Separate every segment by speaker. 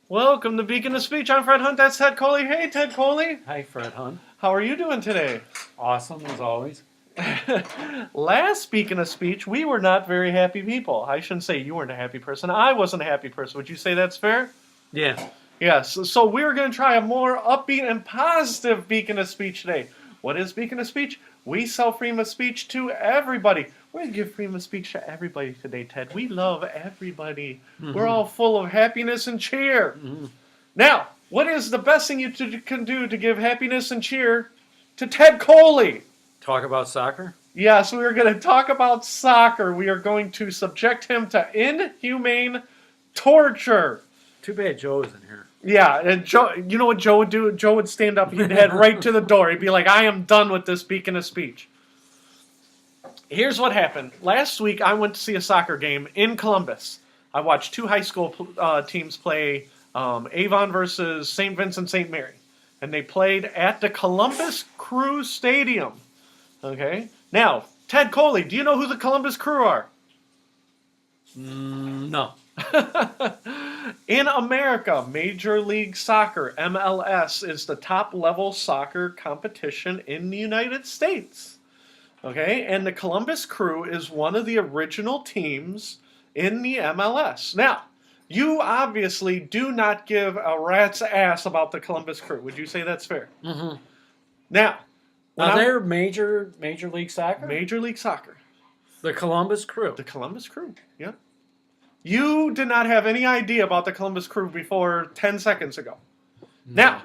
Speaker 1: Welcome to Beacon of Speech. I'm Fred Hunt. That's Ted Coley. Hey, Ted Coley.
Speaker 2: Hi, Fred Hunt.
Speaker 1: How are you doing today?
Speaker 2: Awesome, as always.
Speaker 1: Last Beacon of Speech, we were not very happy people. I shouldn't say you weren't a happy person. I wasn't a happy person. Would you say that's fair?
Speaker 2: Yeah.
Speaker 1: Yes. So we're going to try a more upbeat and positive Beacon of Speech today. What is Beacon of Speech? We sell freedom of speech to everybody. We're going to give freedom of speech to everybody today, Ted. We love everybody. We're all full of happiness and cheer. Now, what is the best thing you can do to give happiness and cheer to Ted Coley?
Speaker 2: Talk about soccer?
Speaker 1: Yes, we are going to talk about soccer. We are going to subject him to inhumane torture.
Speaker 2: Too bad Joe isn't here.
Speaker 1: Yeah, and Joe, you know what Joe would do? Joe would stand up, he'd head right to the door. He'd be like, I am done with this Beacon of Speech. Here's what happened. Last week, I went to see a soccer game in Columbus. I watched two high school teams play Avon versus St. Vincent St. Mary. And they played at the Columbus Crew Stadium. Okay? Now, Ted Coley, do you know who the Columbus Crew are?
Speaker 2: No.
Speaker 1: In America, Major League Soccer, MLS, is the top level soccer competition in the United States. Okay? And the Columbus Crew is one of the original teams in the MLS. Now, you obviously do not give a rat's ass about the Columbus Crew. Would you say that's fair?
Speaker 2: Mm-hmm.
Speaker 1: Now,
Speaker 2: They're Major League Soccer?
Speaker 1: Major League Soccer.
Speaker 2: The Columbus Crew.
Speaker 1: The Columbus Crew, yeah. You did not have any idea about the Columbus Crew before 10 seconds ago.
Speaker 2: No.
Speaker 1: Now,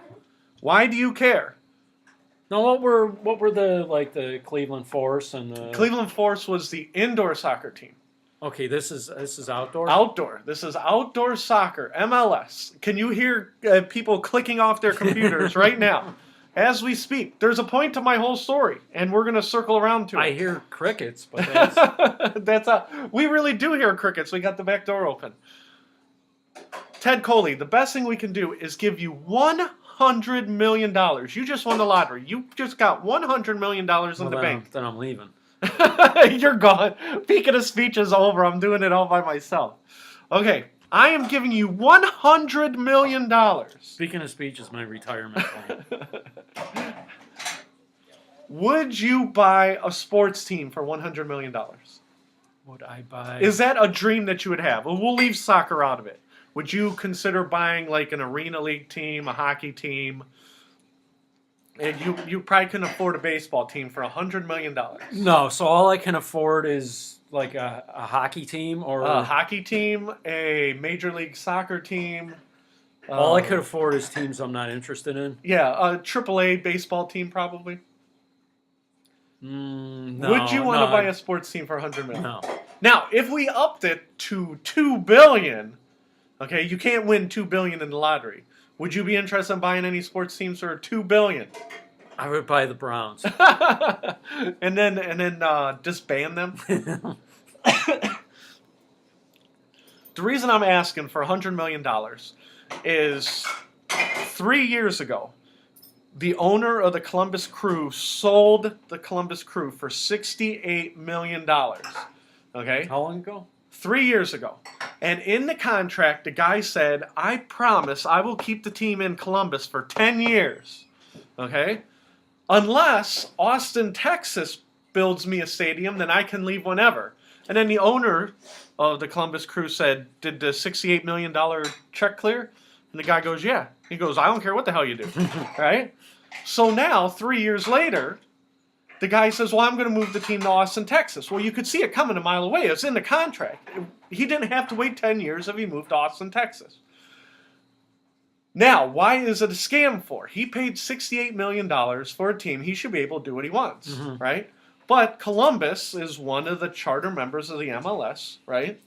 Speaker 1: why do you care?
Speaker 2: Now, what were the Cleveland Force and the
Speaker 1: Cleveland Force was the indoor soccer team.
Speaker 2: Okay, this is outdoor.
Speaker 1: Outdoor. This is outdoor soccer, MLS. Can you hear people clicking off their computers right now? As we speak, there's a point to my whole story, and we're going to circle around to it.
Speaker 2: I hear crickets, but that's
Speaker 1: we really do hear crickets. We got the back door open. Ted Coley, the best thing we can do is give you $100 million. You just won the lottery. You just got $100 million in the bank.
Speaker 2: Then I'm leaving.
Speaker 1: You're gone. Beacon of Speech is over. I'm doing it all by myself. Okay, I am giving you $100 million.
Speaker 2: Speaking of speech is my retirement plan.
Speaker 1: Would you buy a sports team for $100 million?
Speaker 2: Would I buy?
Speaker 1: Is that a dream that you would have? Well, we'll leave soccer out of it. Would you consider buying like an arena league team, a hockey team? And you probably couldn't afford a baseball team for $100 million.
Speaker 2: No, so all I can afford is like a hockey team or
Speaker 1: A hockey team, a major league soccer team.
Speaker 2: all I could afford is teams I'm not interested in.
Speaker 1: Yeah, a AAA baseball team probably.
Speaker 2: No,
Speaker 1: Would you want to buy a sports team for $100 million?
Speaker 2: No.
Speaker 1: Now, if we upped it to $2 billion, okay, you can't win $2 billion in the lottery. Would you be interested in buying any sports teams for $2 billion?
Speaker 2: I would buy the Browns.
Speaker 1: and then disband them. The reason I'm asking for $100 million is 3 years ago, the owner of the Columbus Crew sold the Columbus Crew for $68 million. Okay?
Speaker 2: How long ago?
Speaker 1: 3 years ago. And in the contract, the guy said, I promise I will keep the team in Columbus for 10 years. Okay? Unless Austin, Texas builds me a stadium, then I can leave whenever. And then the owner of the Columbus Crew said, did the $68 million check clear? And the guy goes, yeah. He goes, I don't care what the hell you do. Right? So now, 3 years later, the guy says, well, I'm going to move the team to Austin, Texas. Well, you could see it coming a mile away. It's in the contract. He didn't have to wait 10 years if he moved to Austin, Texas. Now, why is it a scam for? He paid $68 million for a team. He should be able to do what he wants, right? But Columbus is one of the charter members of the MLS, right?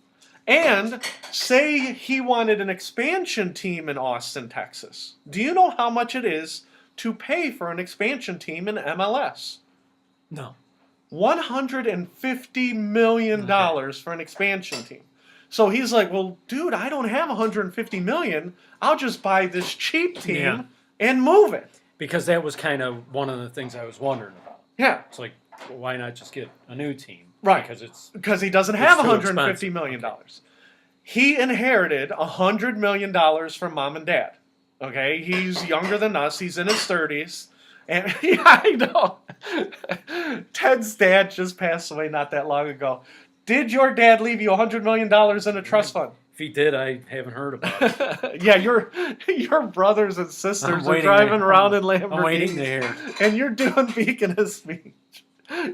Speaker 1: And say he wanted an expansion team in Austin, Texas. Do you know how much it is to pay for an expansion team in MLS?
Speaker 2: No.
Speaker 1: $150 million for an expansion team. So he's like, well, dude, I don't have $150 million. I'll just buy this cheap team and move it.
Speaker 2: Because that was kind of one of the things I was wondering about.
Speaker 1: Yeah.
Speaker 2: It's like, well, why not just get a new team?
Speaker 1: Right.
Speaker 2: Because
Speaker 1: he doesn't have
Speaker 2: too
Speaker 1: $150 million.
Speaker 2: Okay.
Speaker 1: He inherited $100 million from mom and dad. Okay, he's younger than us. He's in his 30s. And yeah, I know. Ted's dad just passed away not that long ago. Did your dad leave you $100 million in a trust fund?
Speaker 2: If he did, I haven't heard about it.
Speaker 1: Yeah, your brothers and sisters are driving around in Lamborghinis.
Speaker 2: I'm waiting to hear.
Speaker 1: And you're doing Beacon of speech.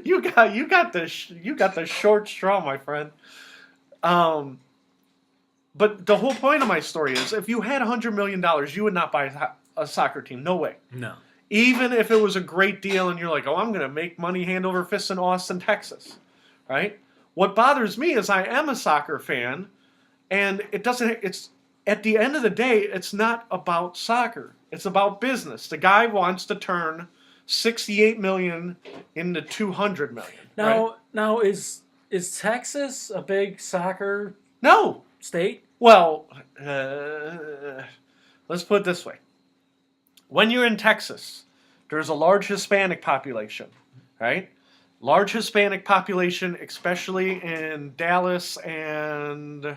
Speaker 1: You got the short straw, my friend. But the whole point of my story is, if you had $100 million, you would not buy a soccer team. No way.
Speaker 2: No.
Speaker 1: Even if it was a great deal and you're like, oh, I'm going to make money hand over fist in Austin, Texas. Right? What bothers me is I am a soccer fan, and it's at the end of the day, it's not about soccer. It's about business. The guy wants to turn 68 million into 200 million.
Speaker 2: Now is Texas a big soccer
Speaker 1: No.
Speaker 2: state?
Speaker 1: Well, let's put it this way. When you're in Texas, there's a large Hispanic population, right? Large Hispanic population, especially in Dallas and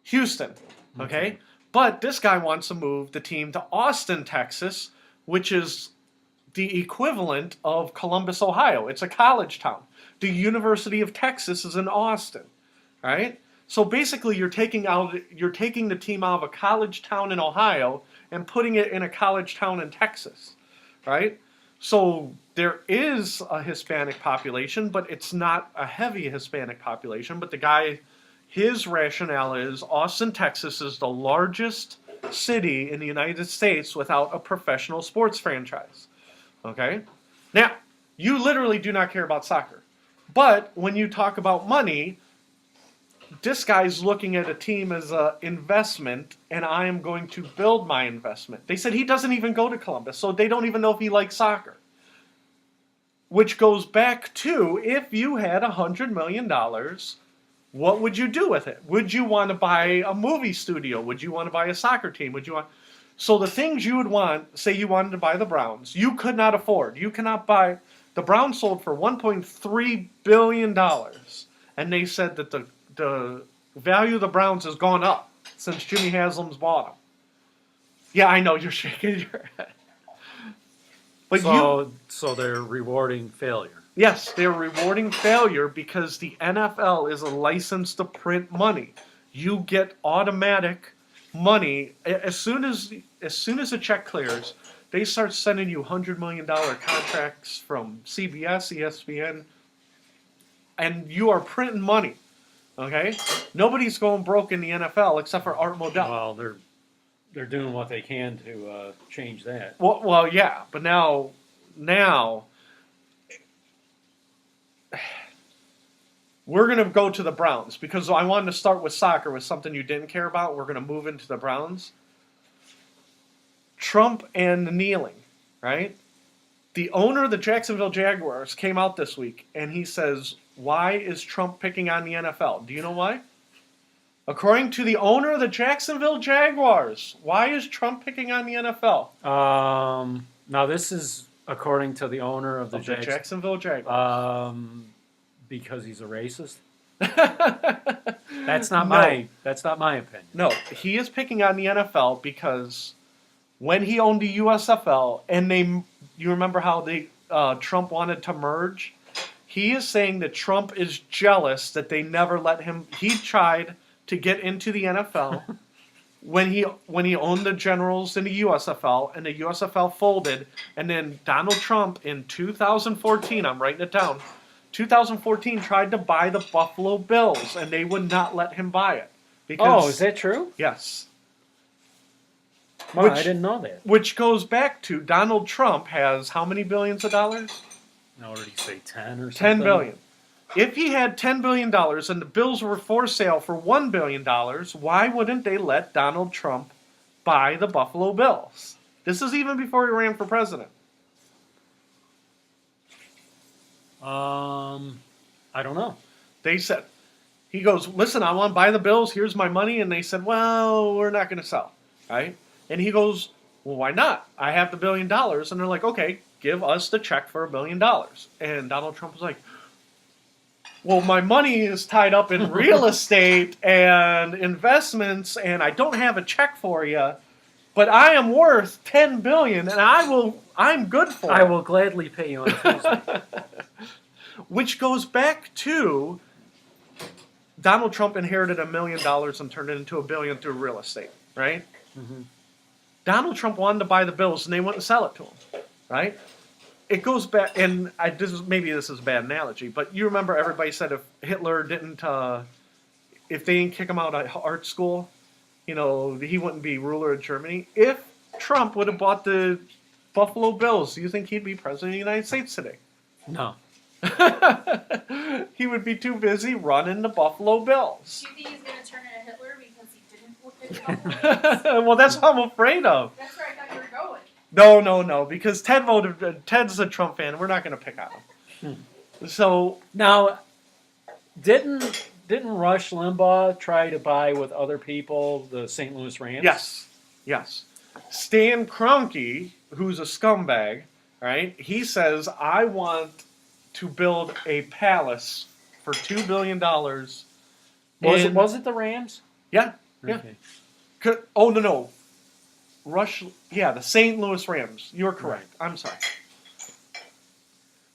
Speaker 1: Houston, okay? But this guy wants to move the team to Austin, Texas, which is the equivalent of Columbus, Ohio. It's a college town. The University of Texas is in Austin, right? So basically, you're taking the team out of a college town in Ohio and putting it in a college town in Texas, right? So there is a Hispanic population, but it's not a heavy Hispanic population. But the guy, his rationale is Austin, Texas is the largest city in the United States without a professional sports franchise. Okay? Now, you literally do not care about soccer. But when you talk about money, this guy's looking at a team as an investment, and I am going to build my investment. They said he doesn't even go to Columbus, so they don't even know if he likes soccer. Which goes back to, if you had $100 million, what would you do with it? Would you want to buy a movie studio? Would you want to buy a soccer team? So the things you would want, say you wanted to buy the Browns, you could not afford. You cannot buy. The Browns sold for $1.3 billion, and they said that the value of the Browns has gone up since Jimmy Haslam's bought them. Yeah, I know, you're shaking your head. But
Speaker 2: so they're rewarding failure.
Speaker 1: Yes, they're rewarding failure because the NFL is a license to print money. You get automatic money as soon as a check clears. They start sending you $100 million contracts from CBS, ESPN, and you are printing money. Okay, nobody's going broke in the NFL except for Art Modell.
Speaker 2: Well, they're doing what they can to change that.
Speaker 1: Well, yeah, but now, we're gonna go to the Browns because I wanted to start with soccer, with something you didn't care about. We're gonna move into the Browns. Trump and the kneeling, right? The owner of the Jacksonville Jaguars came out this week and he says, why is Trump picking on the NFL? Do you know why? According to the owner of the Jacksonville Jaguars, why is Trump picking on the NFL?
Speaker 2: Now this is according to the owner of the
Speaker 1: Jacksonville Jaguars.
Speaker 2: Because he's a racist. That's not my opinion.
Speaker 1: No, he is picking on the NFL because when he owned the USFL and you remember how Trump wanted to merge? He is saying that Trump is jealous that they never let him. He tried to get into the NFL when he owned the Generals in the USFL, and the USFL folded. And then Donald Trump in 2014, I'm writing it down, 2014 tried to buy the Buffalo Bills, and they would not let him buy it.
Speaker 2: Is that true?
Speaker 1: Yes.
Speaker 2: Well, I didn't know that.
Speaker 1: Which goes back to Donald Trump has how many billions of dollars?
Speaker 2: No, did he say 10 or something?
Speaker 1: 10 billion. If he had $10 billion and the Bills were for sale for $1 billion, why wouldn't they let Donald Trump buy the Buffalo Bills? This is even before he ran for president.
Speaker 2: I don't know.
Speaker 1: They said, he goes, listen, I want to buy the Bills. Here's my money. And they said, well, we're not going to sell. Right? And he goes, well, why not? I have the $1 billion. And they're like, okay, give us the check for $1 billion. And Donald Trump was like, well, my money is tied up in real estate and investments, and I don't have a check for you, but I am worth $10 billion, and I'm good for it.
Speaker 2: I will gladly pay you on Tuesday.
Speaker 1: Which goes back to Donald Trump inherited $1 million and turned it into $1 billion through real estate, right?
Speaker 2: Mm-hmm.
Speaker 1: Donald Trump wanted to buy the bills, and they wouldn't sell it to him, right? It goes back, and maybe this is a bad analogy, but you remember everybody said if Hitler didn't, if they didn't kick him out of art school, he wouldn't be ruler of Germany. If Trump would have bought the Buffalo Bills, do you think he'd be president of the United States today?
Speaker 2: No.
Speaker 1: He would be too busy running the Buffalo Bills.
Speaker 3: Do you think he's going to turn into Hitler because he didn't look at the Buffalo Bills?
Speaker 1: Well, that's what I'm afraid of.
Speaker 3: That's where I thought you were going.
Speaker 1: No, because Ted's a Trump fan. We're not going to pick on him. So
Speaker 2: now, didn't Rush Limbaugh try to buy with other people the St. Louis Rams?
Speaker 1: yes. Stan Kroenke, who's a scumbag, right? He says, I want to build a palace for $2 billion.
Speaker 2: Was it the Rams?
Speaker 1: Yeah.
Speaker 2: Okay.
Speaker 1: Oh, no. The St. Louis Rams. You're correct.
Speaker 2: Right.
Speaker 1: I'm sorry.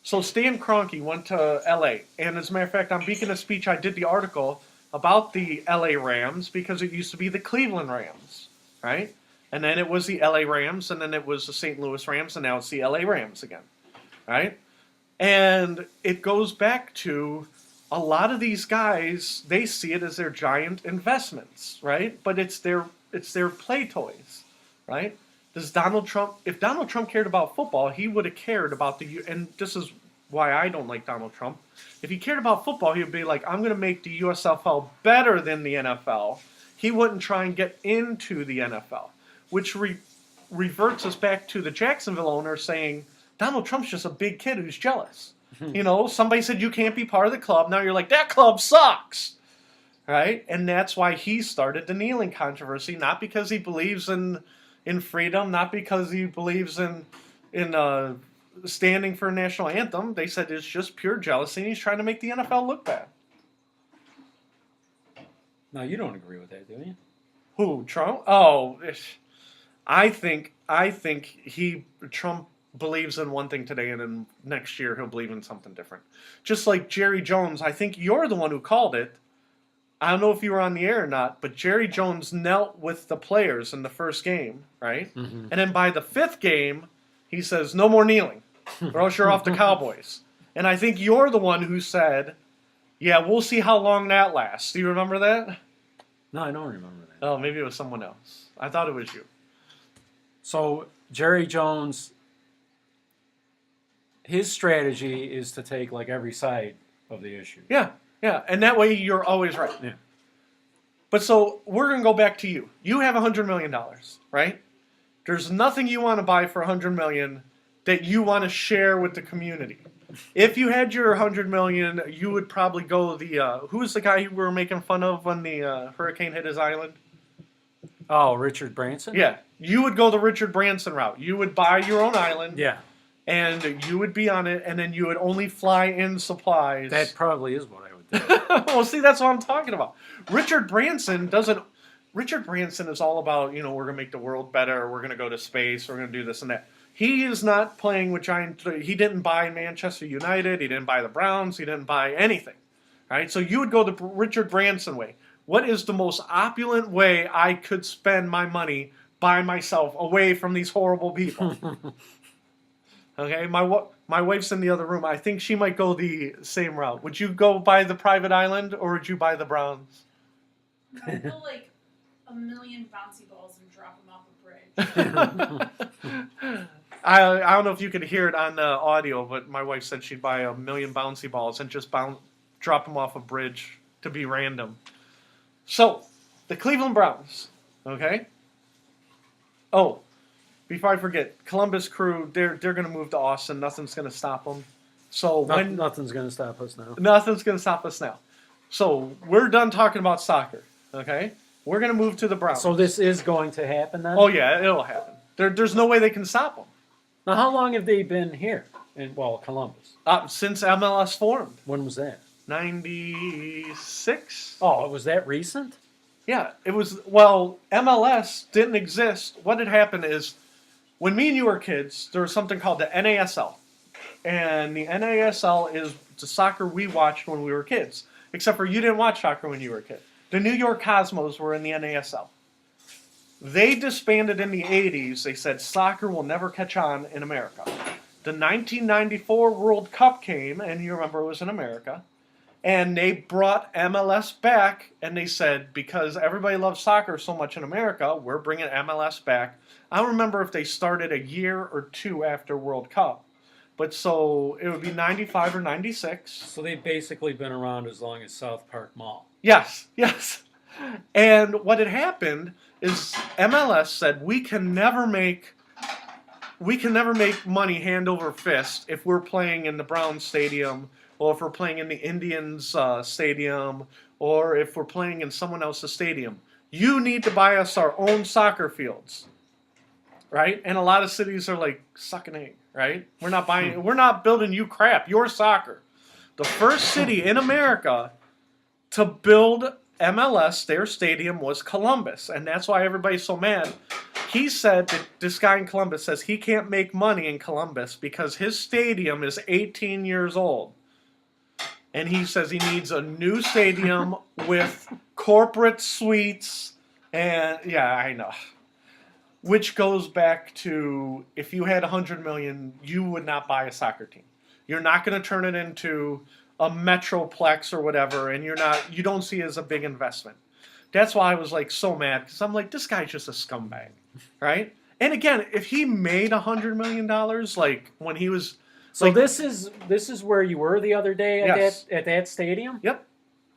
Speaker 1: So Stan Kroenke went to L.A., and as a matter of fact, on Beacon of Speech, I did the article about the L.A. Rams because it used to be the Cleveland Rams, right? And then it was the L.A. Rams, and then it was the St. Louis Rams, and now it's the L.A. Rams again, right? And it goes back to a lot of these guys, they see it as their giant investments, right? But it's their play toys, right? If Donald Trump cared about football, he would have cared about and this is why I don't like Donald Trump. If he cared about football, he would be like, I'm going to make the USFL better than the NFL. He wouldn't try and get into the NFL, which reverts us back to the Jacksonville owner saying, Donald Trump's just a big kid who's jealous. Somebody said you can't be part of the club. Now you're like, that club sucks. Right? And that's why he started the kneeling controversy, not because he believes in freedom, not because he believes in standing for a national anthem. They said it's just pure jealousy, and he's trying to make the NFL look bad.
Speaker 2: No, you don't agree with that, do you?
Speaker 1: Who, Trump? Oh, I think Trump believes in one thing today, and then next year he'll believe in something different. Just like Jerry Jones, I think you're the one who called it. I don't know if you were on the air or not, but Jerry Jones knelt with the players in the first game, right?
Speaker 2: Mm-hmm.
Speaker 1: And then by the fifth game, he says, no more kneeling, or else you're off the Cowboys. And I think you're the one who said, yeah, we'll see how long that lasts. Do you remember that?
Speaker 2: No, I don't remember that.
Speaker 1: Oh, maybe it was someone else. I thought it was you.
Speaker 2: So Jerry Jones, his strategy is to take like every side of the issue.
Speaker 1: Yeah, and that way you're always right.
Speaker 2: Yeah.
Speaker 1: But so we're going to go back to you. You have $100 million, right? There's nothing you want to buy for $100 million that you want to share with the community. If you had your $100 million, you would probably go who's the guy you were making fun of when the hurricane hit his island?
Speaker 2: Oh, Richard Branson?
Speaker 1: Yeah, you would go the Richard Branson route. You would buy your own island.
Speaker 2: Yeah.
Speaker 1: And you would be on it, and then you would only fly in supplies.
Speaker 2: That probably is what I would do.
Speaker 1: Well, see, that's what I'm talking about. Richard Branson is all about, we're going to make the world better, we're going to go to space, we're going to do this and that. He is not playing with he didn't buy Manchester United, he didn't buy the Browns, he didn't buy anything. Right? So you would go the Richard Branson way. What is the most opulent way I could spend my money by myself away from these horrible people? Okay, my wife's in the other room. I think she might go the same route. Would you go buy the private island, or would you buy the Browns?
Speaker 3: I'd go like a million bouncy balls and drop them off a bridge.
Speaker 1: I don't know if you could hear it on the audio, but my wife said she'd buy a million bouncy balls and just drop them off a bridge to be random. So, the Cleveland Browns, okay? Oh, before I forget, Columbus Crew, they're going to move to Austin. Nothing's going to stop them. So
Speaker 2: nothing's going to stop us now.
Speaker 1: Nothing's going to stop us now. So we're done talking about soccer, okay? We're going to move to the Browns.
Speaker 2: So this is going to happen then?
Speaker 1: Oh, yeah, it'll happen. There's no way they can stop them.
Speaker 2: Now, how long have they been here in Columbus?
Speaker 1: Since MLS formed.
Speaker 2: When was that?
Speaker 1: 96.
Speaker 2: Oh, was that recent?
Speaker 1: Yeah, it was. Well, MLS didn't exist. What had happened is when me and you were kids, there was something called the NASL. And the NASL is the soccer we watched when we were kids. Except for you didn't watch soccer when you were a kid. The New York Cosmos were in the NASL. They disbanded in the 80s. They said soccer will never catch on in America. The 1994 World Cup came, and you remember it was in America. And they brought MLS back, and they said, because everybody loves soccer so much in America, we're bringing MLS back. I don't remember if they started a year or two after World Cup. But so it would be 95 or 96.
Speaker 2: So they've basically been around as long as South Park Mall.
Speaker 1: Yes, yes. And what had happened is MLS said we can never make money hand over fist if we're playing in the Browns stadium, or if we're playing in the Indians stadium, or if we're playing in someone else's stadium. You need to buy us our own soccer fields, right? And a lot of cities are like, suck an egg, right? We're not building you crap. Your soccer. The first city in America to build MLS, their stadium, was Columbus, and that's why everybody's so mad. He said that this guy in Columbus says he can't make money in Columbus because his stadium is 18 years old. And he says he needs a new stadium with corporate suites, and yeah, I know. Which goes back to, if you had $100 million, you would not buy a soccer team. You're not going to turn it into a metroplex or whatever, and you don't see it as a big investment. That's why I was like so mad, because I'm like, this guy's just a scumbag, right? And again, if he made $100 million, like when he was,
Speaker 2: so
Speaker 1: like,
Speaker 2: this is where you were the other day at
Speaker 1: Yes.
Speaker 2: that stadium.
Speaker 1: Yep,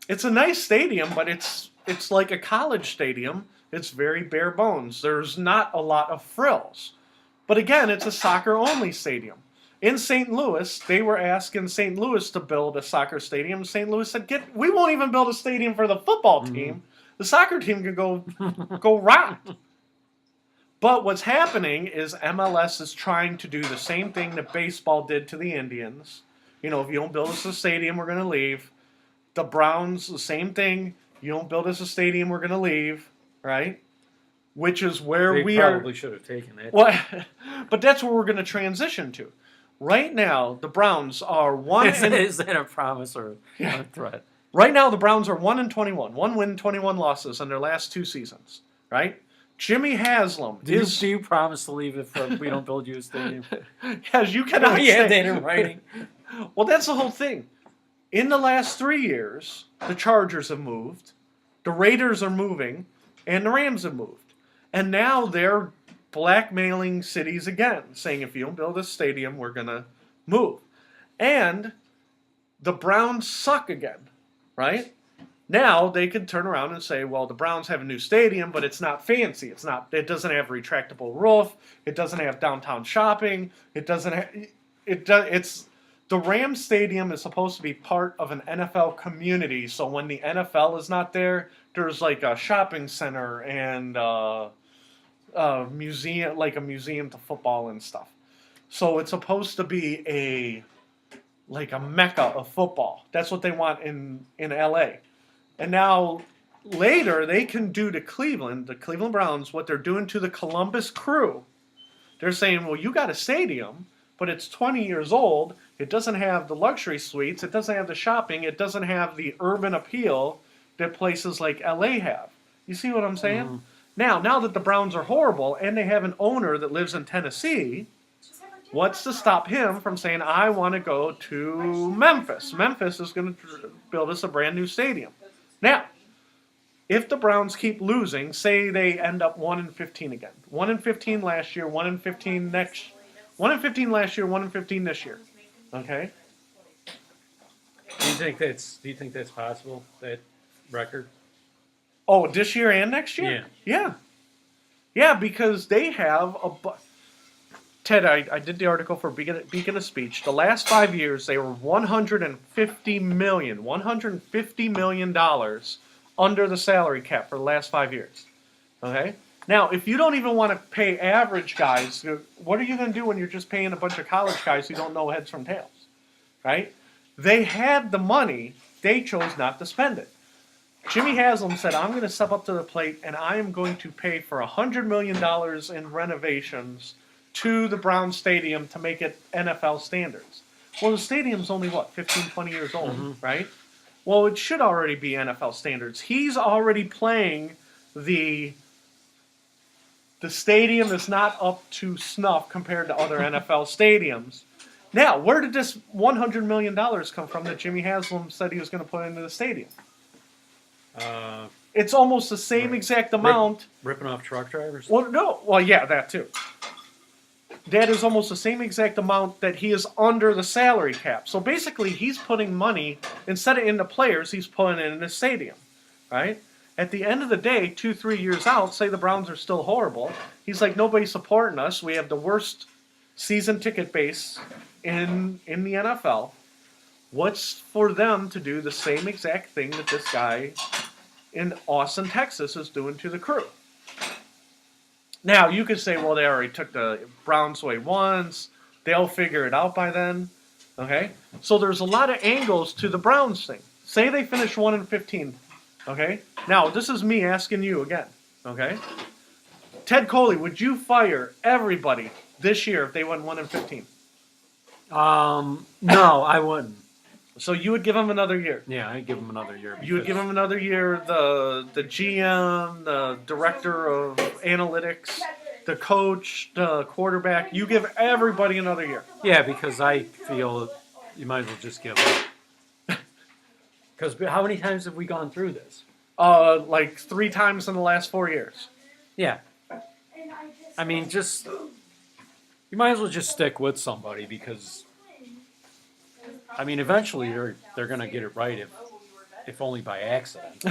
Speaker 1: it's a nice stadium, but it's like a college stadium. It's very bare bones. There's not a lot of frills, but again, it's a soccer only stadium. In St. Louis, they were asking St. Louis to build a soccer stadium. St. Louis said, we won't even build a stadium for the football team. The soccer team can go rot. But what's happening is MLS is trying to do the same thing that baseball did to the Indians. You know, if you don't build us a stadium, we're going to leave. The Browns, the same thing. You don't build us a stadium, we're going to leave, right? Which is where
Speaker 2: They
Speaker 1: we are.
Speaker 2: probably should have taken that.
Speaker 1: Well, but that's where we're going to transition to. Right now, the Browns are
Speaker 2: Is that a promise or a threat?
Speaker 1: Right now, the Browns are 1-21. 1 win, 21 losses in their last 2 seasons. Right? Jimmy Haslam
Speaker 2: Do you promise to leave if we don't build you a stadium?
Speaker 1: Yes, you cannot
Speaker 2: We have
Speaker 1: say.
Speaker 2: that in writing.
Speaker 1: Well, that's the whole thing. In the last 3 years, the Chargers have moved, the Raiders are moving, and the Rams have moved. And now they're blackmailing cities again, saying if you don't build a stadium, we're going to move. And the Browns suck again, right? Now they could turn around and say, well, the Browns have a new stadium, but it's not fancy. It doesn't have a retractable roof. It doesn't have downtown shopping. It's the Rams stadium is supposed to be part of an NFL community. So when the NFL is not there, there's like a shopping center and a museum to football and stuff. So it's supposed to be a mecca of football. That's what they want in LA. And now later they can do to the Cleveland Browns, what they're doing to the Columbus Crew. They're saying, well, you got a stadium, but it's 20 years old. It doesn't have the luxury suites. It doesn't have the shopping. It doesn't have the urban appeal that places like LA have. You see what I'm saying? Mm-hmm. Now that the Browns are horrible and they have an owner that lives in Tennessee, what's to stop him from saying, I want to go to Memphis? Memphis is going to build us a brand new stadium. Now, if the Browns keep losing, say they end up 1-15 again. 1-15 last year, 1-15 next. 1-15 last year, 1-15 this year. Okay.
Speaker 2: Do you think that's possible? That record?
Speaker 1: Oh, this year and next year? Yeah, because they have Ted, I did the article for Beacon of Speech. The last 5 years, they were $150 million under the salary cap for the last 5 years. Okay? Now, if you don't even want to pay average guys, what are you going to do when you're just paying a bunch of college guys who don't know heads from tails? Right? They had the money they chose not to spend it. Jimmy Haslam said, I'm going to step up to the plate and I am going to pay for $100 million in renovations to the Browns Stadium to make it NFL standards. Well, the stadium's only, 15, 20 years old, right? Well, it should already be NFL standards. He's already playing the stadium is not up to snuff compared to other NFL stadiums. Now, where did this $100 million come from that Jimmy Haslam said he was going to put into the stadium? It's almost the same exact amount.
Speaker 2: Ripping off truck drivers?
Speaker 1: Well, no. Well, yeah, that too. That is almost the same exact amount that he is under the salary cap. So basically, he's putting money, instead of into players, he's putting it in the stadium, right? At the end of the day, 2-3 years out, say the Browns are still horrible. He's like, nobody's supporting us. We have the worst season ticket base in the NFL. What's for them to do the same exact thing that this guy in Austin, Texas is doing to the Crew? Now, you could say, well, they already took the Browns away once. They'll figure it out by then. Okay? So there's a lot of angles to the Browns thing. Say they finish 1-15. Okay? Now, this is me asking you again. Okay? Ted Coley, would you fire everybody this year if they went 1-15?
Speaker 2: No, I wouldn't.
Speaker 1: So you would give them another year?
Speaker 2: Yeah, I'd give him another year.
Speaker 1: You would give him another year, the GM, the director of analytics, the coach, the quarterback. You give everybody another year.
Speaker 2: Yeah, because I feel you might as well just give up. Because how many times have we gone through this?
Speaker 1: Like 3 times in the last 4 years.
Speaker 2: Yeah. I mean, just you might as well just stick with somebody because, I mean, eventually they're going to get it right if only by accident.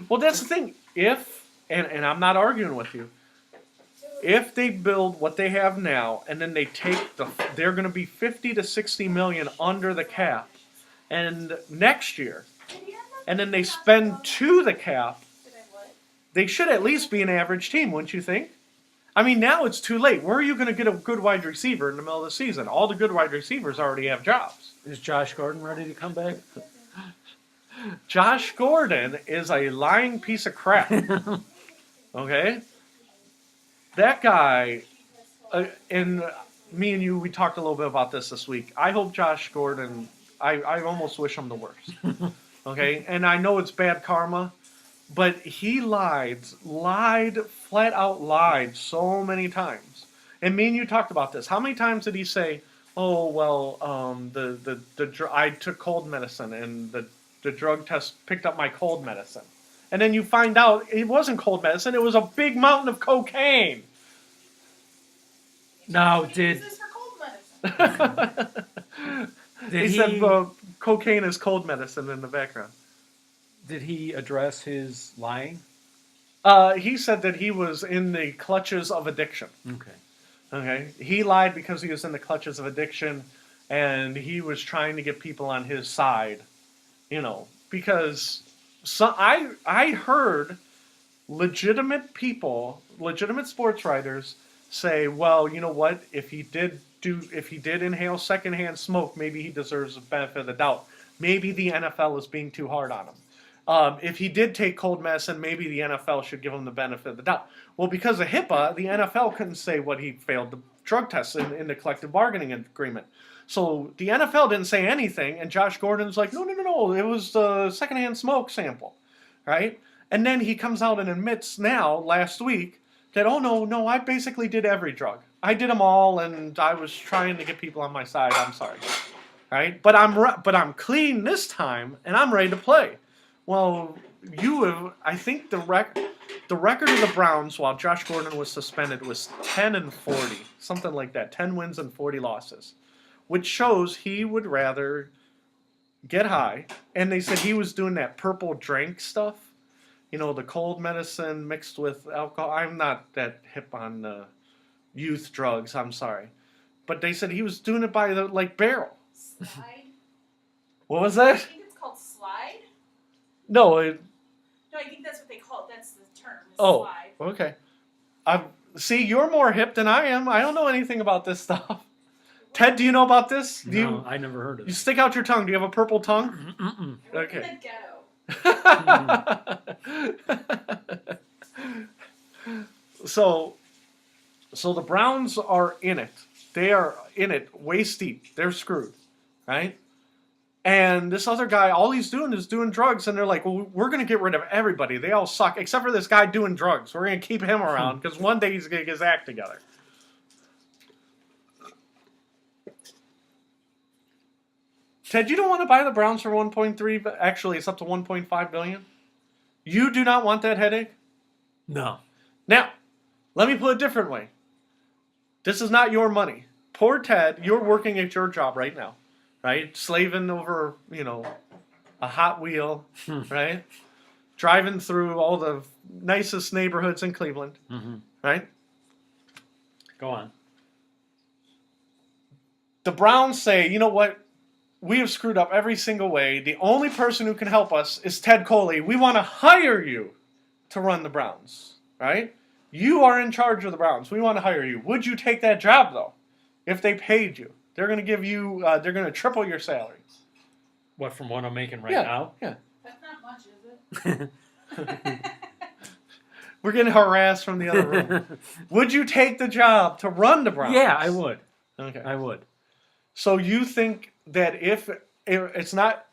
Speaker 1: Well, that's the thing. If, and I'm not arguing with you, if they build what they have now and then they take they're going to be 50 to 60 million under the cap, and next year, and then they spend to the cap, they should at least be an average team, wouldn't you think? I mean, now it's too late. Where are you going to get a good wide receiver in the middle of the season? All the good wide receivers already have jobs.
Speaker 2: Is Josh Gordon ready to come back?
Speaker 1: Josh Gordon is a lying piece of crap. Okay? That guy, and me and you, we talked a little bit about this week. I hope Josh Gordon, I almost wish him the worst. Okay? And I know it's bad karma, but he lied, flat out lied so many times. And me and you talked about this. How many times did he say, oh, well, I took cold medicine and the drug test picked up my cold medicine. And then you find out it wasn't cold medicine, it was a big mountain of cocaine.
Speaker 2: Now,
Speaker 3: Use this for cold medicine.
Speaker 1: He said cocaine is cold medicine in the background.
Speaker 2: Did he address his lying?
Speaker 1: He said that he was in the clutches of addiction.
Speaker 2: Okay.
Speaker 1: Okay, he lied because he was in the clutches of addiction, and he was trying to get people on his side, because I heard legitimate people, legitimate sports writers say, well, you know what, if he did inhale secondhand smoke, maybe he deserves the benefit of the doubt. Maybe the NFL is being too hard on him. If he did take cold medicine, maybe the NFL should give him the benefit of the doubt. Well, because of HIPAA, the NFL couldn't say what he failed the drug tests in the collective bargaining agreement. So the NFL didn't say anything, and Josh Gordon's like, no, it was the secondhand smoke sample, right? And then he comes out and admits now, last week, that, oh, no, I basically did every drug. I did them all, and I was trying to get people on my side. I'm sorry, right? But I'm clean this time, and I'm ready to play. Well, I think the record of the Browns while Josh Gordon was suspended was 10-40, something like that, 10 wins and 40 losses, which shows he would rather get high. And they said he was doing that purple drink stuff, the cold medicine mixed with alcohol. I'm not that hip on youth drugs, I'm sorry. But they said he was doing it by the barrel.
Speaker 3: Slide?
Speaker 1: What was that?
Speaker 3: I think it's called slide.
Speaker 1: No,
Speaker 3: I think that's what they call it. That's the term.
Speaker 1: slide.
Speaker 3: Slide.
Speaker 1: Okay. See, you're more hip than I am. I don't know anything about this stuff. Ted, do you know about this? Do
Speaker 2: No, I never heard of
Speaker 1: you
Speaker 2: it.
Speaker 1: stick out your tongue? Do you have a purple tongue?
Speaker 2: Mm-mm.
Speaker 3: I live
Speaker 1: Okay.
Speaker 3: in the ghetto.
Speaker 1: So the Browns are in it. They are in it waist deep. They're screwed, right? And this other guy, all he's doing is doing drugs, and they're like, well, we're going to get rid of everybody. They all suck, except for this guy doing drugs. We're going to keep him around, because one day he's going to get his act together. Ted, you don't want to buy the Browns for 1.3, but actually it's up to 1.5 billion? You do not want that headache?
Speaker 2: No.
Speaker 1: Now, let me put it a different way. This is not your money. Poor Ted, you're working at your job right now, right? Slaving over, a Hot Wheel, right? Driving through all the nicest neighborhoods in Cleveland, right?
Speaker 2: Go on.
Speaker 1: The Browns say, you know what? We have screwed up every single way. The only person who can help us is Ted Coley. We want to hire you to run the Browns, right? You are in charge of the Browns. We want to hire you. Would you take that job, though, if they paid you? They're going to give you, they're going to triple your salary.
Speaker 2: What, from what I'm making right now?
Speaker 1: Yeah.
Speaker 3: That's not much, is it?
Speaker 1: We're getting harassed from the other room. Would you take the job to run the Browns?
Speaker 2: Yeah, I would.
Speaker 1: Okay.
Speaker 2: I would.
Speaker 1: So you think that if it's not,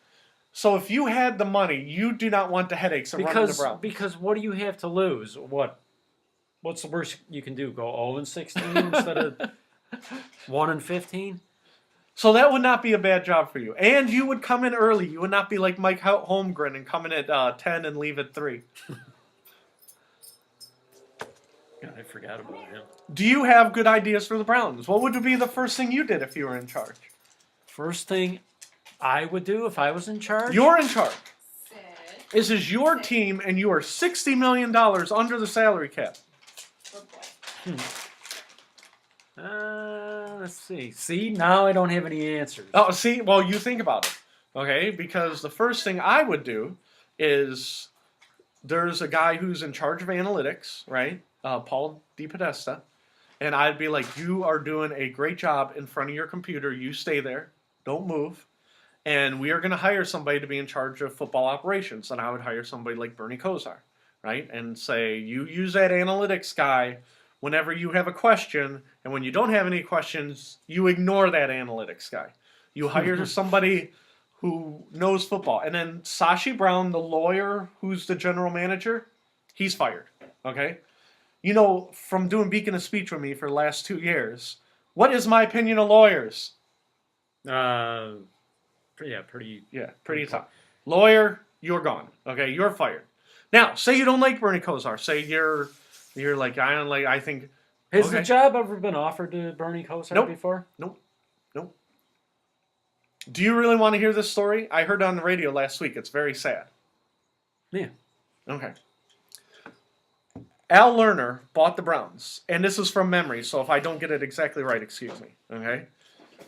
Speaker 1: so if you had the money, you do not want the headaches of running the Browns?
Speaker 2: Because what do you have to lose? What's the worst you can do? Go 0-16 instead of 1-15?
Speaker 1: So that would not be a bad job for you. And you would come in early. You would not be like Mike Holmgren and come in at 10 and leave at 3.
Speaker 2: God, I forgot about him.
Speaker 1: Do you have good ideas for the Browns? What would be the first thing you did if you were in charge?
Speaker 2: First thing I would do if I was in charge?
Speaker 1: You're in charge.
Speaker 3: Sid.
Speaker 1: This is your team, and you are $60 million under the salary cap.
Speaker 3: Good boy.
Speaker 2: Let's see. See, now I don't have any answers.
Speaker 1: Oh, see, well, you think about it, okay? Because the first thing I would do is there's a guy who's in charge of analytics, right? Paul DePodesta. And I'd be like, you are doing a great job in front of your computer. You stay there. Don't move. And we are going to hire somebody to be in charge of football operations. And I would hire somebody like Bernie Kosar, right? And say, you use that analytics guy whenever you have a question. And when you don't have any questions, you ignore that analytics guy. You hire somebody who knows football. And then Sashi Brown, the lawyer who's the general manager, he's fired, okay? You know, from doing Beacon of Speech with me for the last 2 years, what is my opinion of lawyers? Pretty tough. Lawyer, you're gone. Okay, you're fired. Now, say you don't like Bernie Kosar. Say you're like, I think.
Speaker 2: Has
Speaker 1: okay.
Speaker 2: the job ever been offered to Bernie Kosar before?
Speaker 1: Nope. Do you really want to hear this story? I heard it on the radio last week. It's very sad.
Speaker 2: Yeah.
Speaker 1: Okay. Al Lerner bought the Browns, and this is from memory, so if I don't get it exactly right, excuse me. Okay.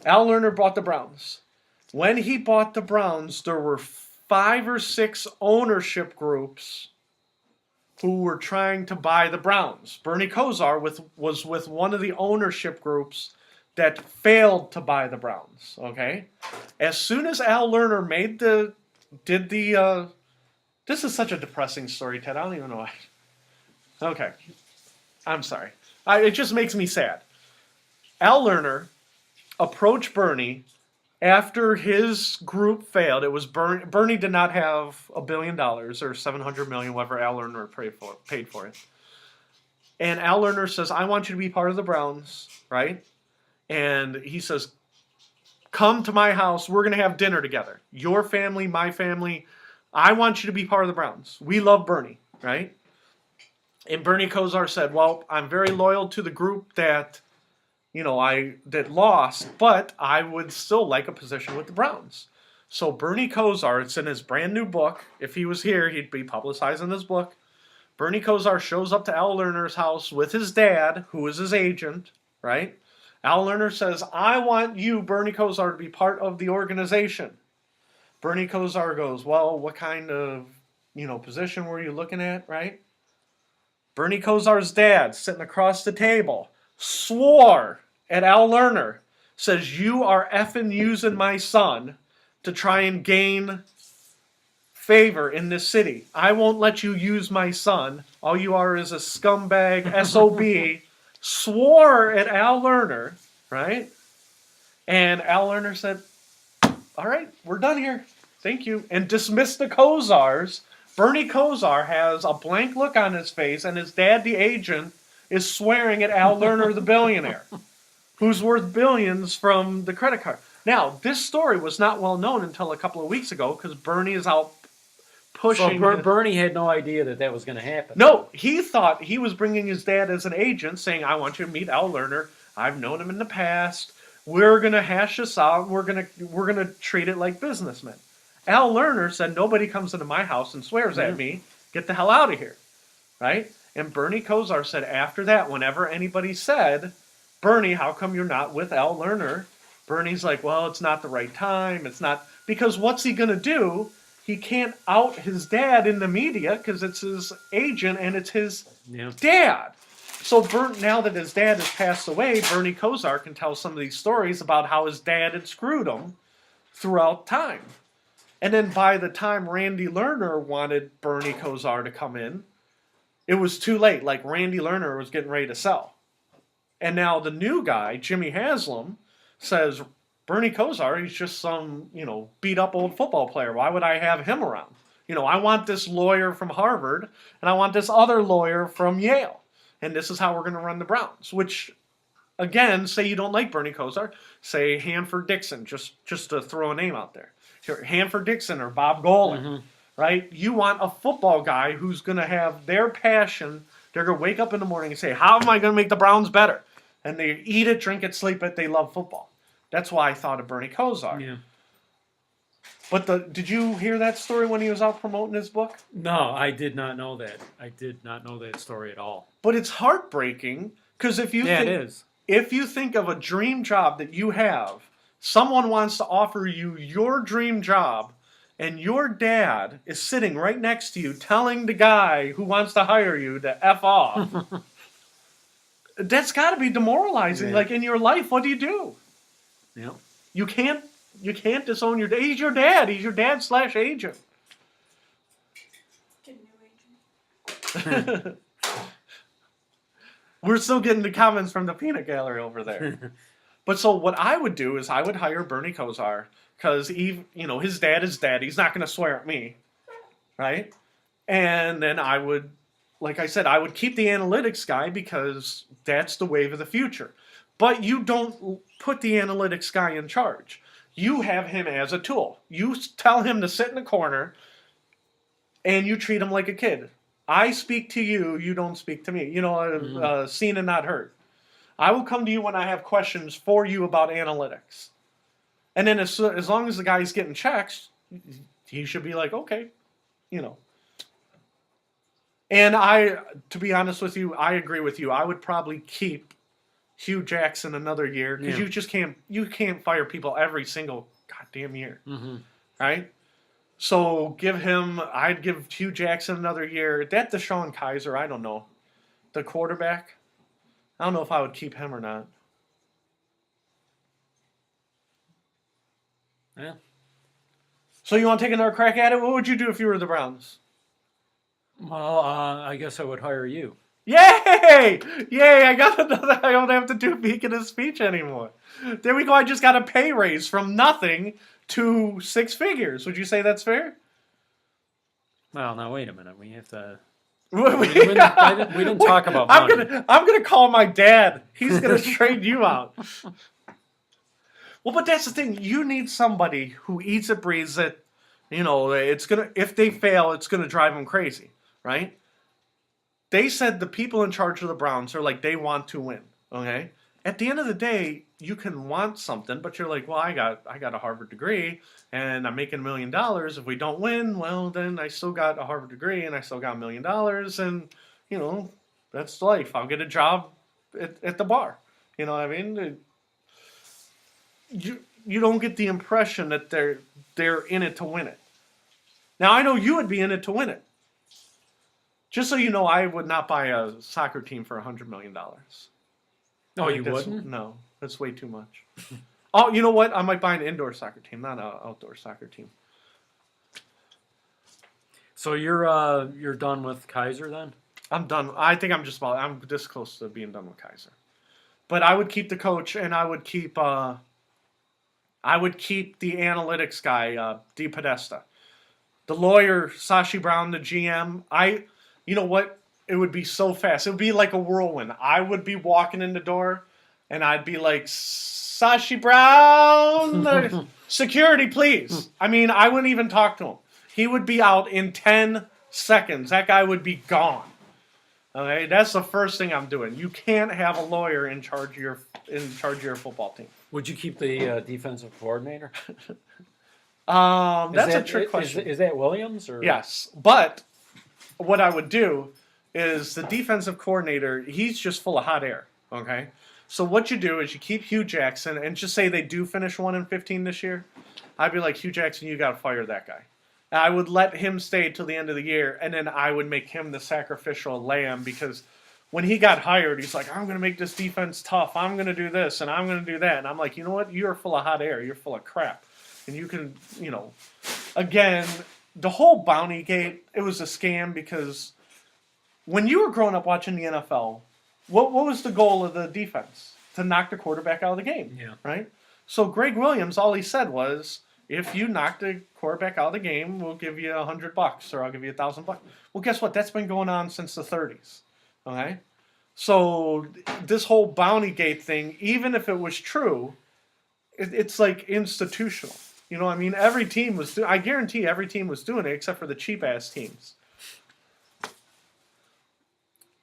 Speaker 1: Al Lerner bought the Browns. When he bought the Browns, there were 5 or 6 ownership groups who were trying to buy the Browns. Bernie Kosar was with one of the ownership groups that failed to buy the Browns. Okay, as soon as Al Lerner this is such a depressing story, Ted. I don't even know why. Okay, I'm sorry. It just makes me sad. Al Lerner approached Bernie after his group failed. It was Bernie did not have $1 billion or $700 million, whatever Al Lerner paid for it. And Al Lerner says, "I want you to be part of the Browns, right?" And he says, "Come to my house. We're going to have dinner together. Your family, my family. I want you to be part of the Browns. We love Bernie, right?" And Bernie Kosar said, "Well, I'm very loyal to the group that lost, but I would still like a position with the Browns." So Bernie Kosar, it's in his brand new book. If he was here, he'd be publicizing this book. Bernie Kosar shows up to Al Lerner's house with his dad, who is his agent, right? Al Lerner says, "I want you, Bernie Kosar, to be part of the organization." Bernie Kosar goes, "Well, what kind of, position were you looking at, right?" Bernie Kosar's dad, sitting across the table, swore at Al Lerner says, you are effing using my son to try and gain favor in this city. I won't let you use my son. All you are is a scumbag SOB. Swore at Al Lerner, right? And Al Lerner said, all right, we're done here. Thank you. And dismissed the Kozars. Bernie Kosar has a blank look on his face, and his dad, the agent, is swearing at Al Lerner, the billionaire, who's worth billions from the credit card. Now, this story was not well known until a couple of weeks ago because Bernie is out pushing.
Speaker 2: So Bernie had no idea that was going to happen.
Speaker 1: No, he thought he was bringing his dad as an agent, saying, I want you to meet Al Lerner. I've known him in the past. We're going to hash this out. We're gonna treat it like businessmen. Al Lerner said, nobody comes into my house and swears at me. Get the hell out of here. Right? And Bernie Kosar said after that, whenever anybody said, Bernie, how come you're not with Al Lerner? Bernie's like, well, it's not the right time. It's not. Because what's he going to do? He can't out his dad in the media because it's his agent and it's his dad. So now that his dad has passed away, Bernie Kosar can tell some of these stories about how his dad had screwed him throughout time. And then by the time Randy Lerner wanted Bernie Kosar to come in, it was too late. Like Randy Lerner was getting ready to sell. And now the new guy, Jimmy Haslam, says, Bernie Kosar, he's just some, beat up old football player. Why would I have him around? I want this lawyer from Harvard and I want this other lawyer from Yale. And this is how we're going to run the Browns. Which, again, say you don't like Bernie Kosar, say Hanford Dixon, just to throw a name out there. Hanford Dixon or Bob Golan, right? You want a football guy who's going to have their passion. They're going to wake up in the morning and say, how am I going to make the Browns better? And they eat it, drink it, sleep it. They love football. That's why I thought of Bernie Kosar.
Speaker 2: Yeah.
Speaker 1: But did you hear that story when he was out promoting his book?
Speaker 2: No, I did not know that. I did not know that story at all.
Speaker 1: But it's heartbreaking because if you think of a dream job that you have, someone wants to offer you your dream job, and your dad is sitting right next to you telling the guy who wants to hire you to F off. That's got to be demoralizing. Yeah. Like in your life, what do you do?
Speaker 2: Yeah.
Speaker 1: You can't disown your dad. He's your dad. He's your dad/agent.
Speaker 3: Get a new agent.
Speaker 1: We're still getting the comments from the peanut gallery over there. But so what I would do is I would hire Bernie Kosar because his dad is dead. He's not going to swear at me, right? And then I would, like I said, I would keep the analytics guy because that's the wave of the future. But you don't put the analytics guy in charge. You have him as a tool. You tell him to sit in the corner, and you treat him like a kid. I speak to you, you don't speak to me. Seen and not heard. I will come to you when I have questions for you about analytics. And then as long as the guy's getting checks, he should be like, okay, And to be honest with you, I agree with you. I would probably keep Hugh Jackson another year because you can't fire people every single goddamn year, right? So I'd give Hugh Jackson another year. That DeShone Kizer, I don't know, the quarterback. I don't know if I would keep him or not.
Speaker 2: Yeah.
Speaker 1: So you want to take another crack at it? What would you do if you were the Browns?
Speaker 2: Well, I guess I would hire you.
Speaker 1: Yay! Yay! I got another. I don't have to do Beacon of Speech anymore. There we go. I just got a pay raise from nothing to 6 figures. Would you say that's fair?
Speaker 2: Well, now wait a minute. We have to.
Speaker 1: We
Speaker 2: didn't talk about money.
Speaker 1: I'm gonna call my dad. He's gonna trade you out. Well, but that's the thing. You need somebody who eats it, breathes it. If they fail, it's gonna drive them crazy, right? They said the people in charge of the Browns are like, they want to win, okay? At the end of the day, you can want something, but you're like, well, I got a Harvard degree, and I'm making $1 million. If we don't win, well, then I still got a Harvard degree, and I still got $1 million, and, that's life. I'll get a job at the bar. You know what I mean? You don't get the impression that they're in it to win it. Now, I know you would be in it to win it. Just so you know, I would not buy a soccer team for $100 million.
Speaker 2: No,
Speaker 1: I
Speaker 2: you
Speaker 1: think that's-
Speaker 2: wouldn't?
Speaker 1: No, that's way too much. Oh, you know what? I might buy an indoor soccer team, not an outdoor soccer team.
Speaker 2: So you're done with Kaiser then?
Speaker 1: I'm done. I'm this close to being done with Kaiser. But I would keep the coach, and I would keep the analytics guy, D. Podesta. The lawyer, Sashi Brown, the GM. You know what? It would be so fast. It would be like a whirlwind. I would be walking in the door, and I'd be like, Sashi Brown, security, please. I mean, I wouldn't even talk to him. He would be out in 10 seconds. That guy would be gone. Okay, that's the first thing I'm doing. You can't have a lawyer in charge of your football team.
Speaker 2: Would you keep the defensive coordinator?
Speaker 1: That's a trick question.
Speaker 2: Is that Williams or?
Speaker 1: Yes, but what I would do is the defensive coordinator. He's just full of hot air. Okay, so what you do is you keep Hugh Jackson, and just say they do finish 1-15 this year. I'd be like, Hugh Jackson, you got to fire that guy. I would let him stay till the end of the year, and then I would make him the sacrificial lamb because when he got hired, he's like, I'm going to make this defense tough. I'm going to do this, and I'm going to do that. And I'm like, you know what? You're full of hot air. You're full of crap. And you can, again, the whole bounty gate, it was a scam because when you were growing up watching the NFL, what was the goal of the defense? To knock the quarterback out of the game, right? So Greg Williams, all he said was, if you knock the quarterback out of the game, we'll give you $100 or I'll give you $1,000. Well, guess what? That's been going on since the 30s. Okay? So this whole bounty gate thing, even if it was true, it's like institutional. You know what I mean? Every team was I guarantee every team was doing it except for the cheap-ass teams.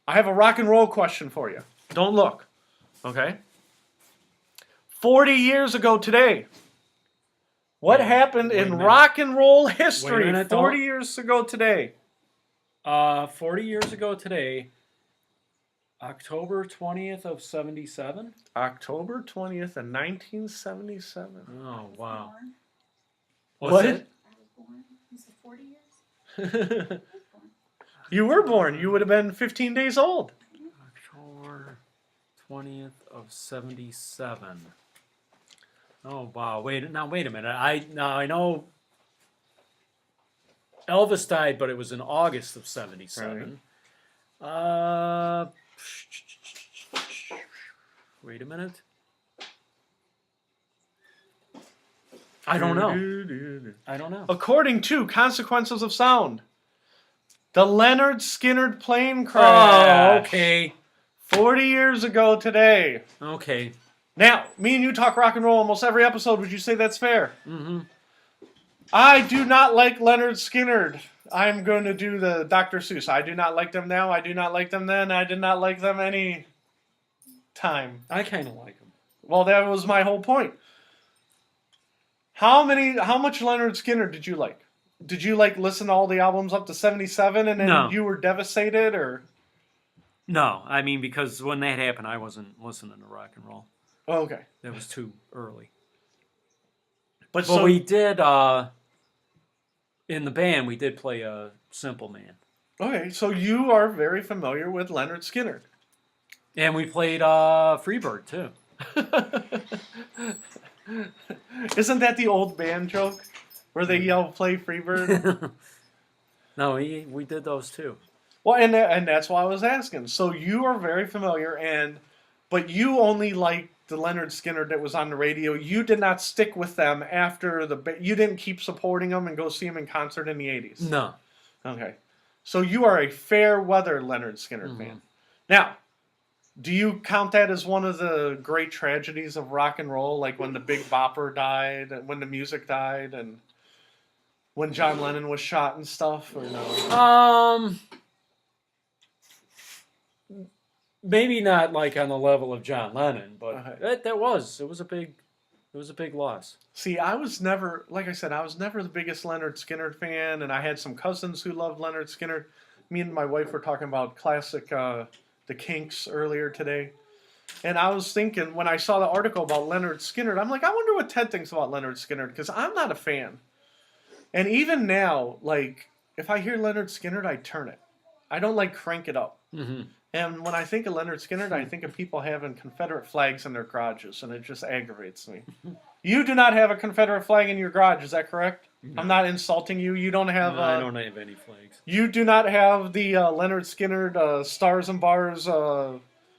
Speaker 1: I have a rock and roll question for you. Don't look. Okay? 40 years ago today, what happened in rock and roll history 40 years ago today?
Speaker 2: 40 years ago today, October 20th of 77?
Speaker 1: October 20th of 1977.
Speaker 2: Oh, wow.
Speaker 1: What?
Speaker 3: I was born. You said 40 years?
Speaker 1: You were born. You would have been 15 days old.
Speaker 2: October 20th of 77. Oh, wow. Wait a minute. I know Elvis died, but it was in August of 77. Right. Wait a minute. I don't know.
Speaker 1: According to Consequences of Sound, the Leonard Skinner plane crash.
Speaker 2: Oh, okay.
Speaker 1: 40 years ago today.
Speaker 2: Okay.
Speaker 1: Now, me and you talk rock and roll almost every episode. Would you say that's fair?
Speaker 2: Mm-hmm.
Speaker 1: I do not like Leonard Skinner. I'm going to do the Dr. Seuss. I do not like them now. I do not like them then. I did not like them any time.
Speaker 2: I kind of like them.
Speaker 1: Well, that was my whole point. How much Leonard Skinner did you like? Did you listen to all the albums up to 77 and then you were devastated or?
Speaker 2: No, I mean, because when that happened, I wasn't listening to rock and roll.
Speaker 1: Oh, okay.
Speaker 2: That was too early.
Speaker 1: But
Speaker 2: we did, in the band, we did play Simple Man. Okay,
Speaker 1: so you are very familiar with Leonard Skinner.
Speaker 2: And we played Freebird, too.
Speaker 1: Isn't that the old band joke? Where they yell, play Freebird?
Speaker 2: No, we did those, too.
Speaker 1: Well, and that's why I was asking. So you are very familiar, but you only liked the Leonard Skinner that was on the radio. You did not stick with them after you didn't keep supporting them and go see them in concert in the 80s.
Speaker 2: No.
Speaker 1: Okay. So you are a fair weather Leonard Skinner fan. Now, do you count that as one of the great tragedies of rock and roll, like when the Big Bopper died, when the music died, and when John Lennon was shot and stuff, or no?
Speaker 2: Maybe not like on the level of John Lennon, but it was a big loss.
Speaker 1: See, I was never, like I said, I was never the biggest Leonard Skinner fan, and I had some cousins who loved Leonard Skinner. Me and my wife were talking about classic The Kinks earlier today, and I was thinking when I saw the article about Leonard Skinner, I'm like, I wonder what Ted thinks about Leonard Skinner, because I'm not a fan. And even now, like, if I hear Leonard Skinner, I turn it. I don't crank it up.
Speaker 2: Mm-hmm.
Speaker 1: And when I think of Leonard Skinner, I think of people having Confederate flags in their garages, and it just aggravates me. You do not have a Confederate flag in your garage, is that correct?
Speaker 2: No.
Speaker 1: I'm not insulting you. You don't have.
Speaker 2: No, I don't have any flags.
Speaker 1: You do not have the Leonard Skinner Stars and Bars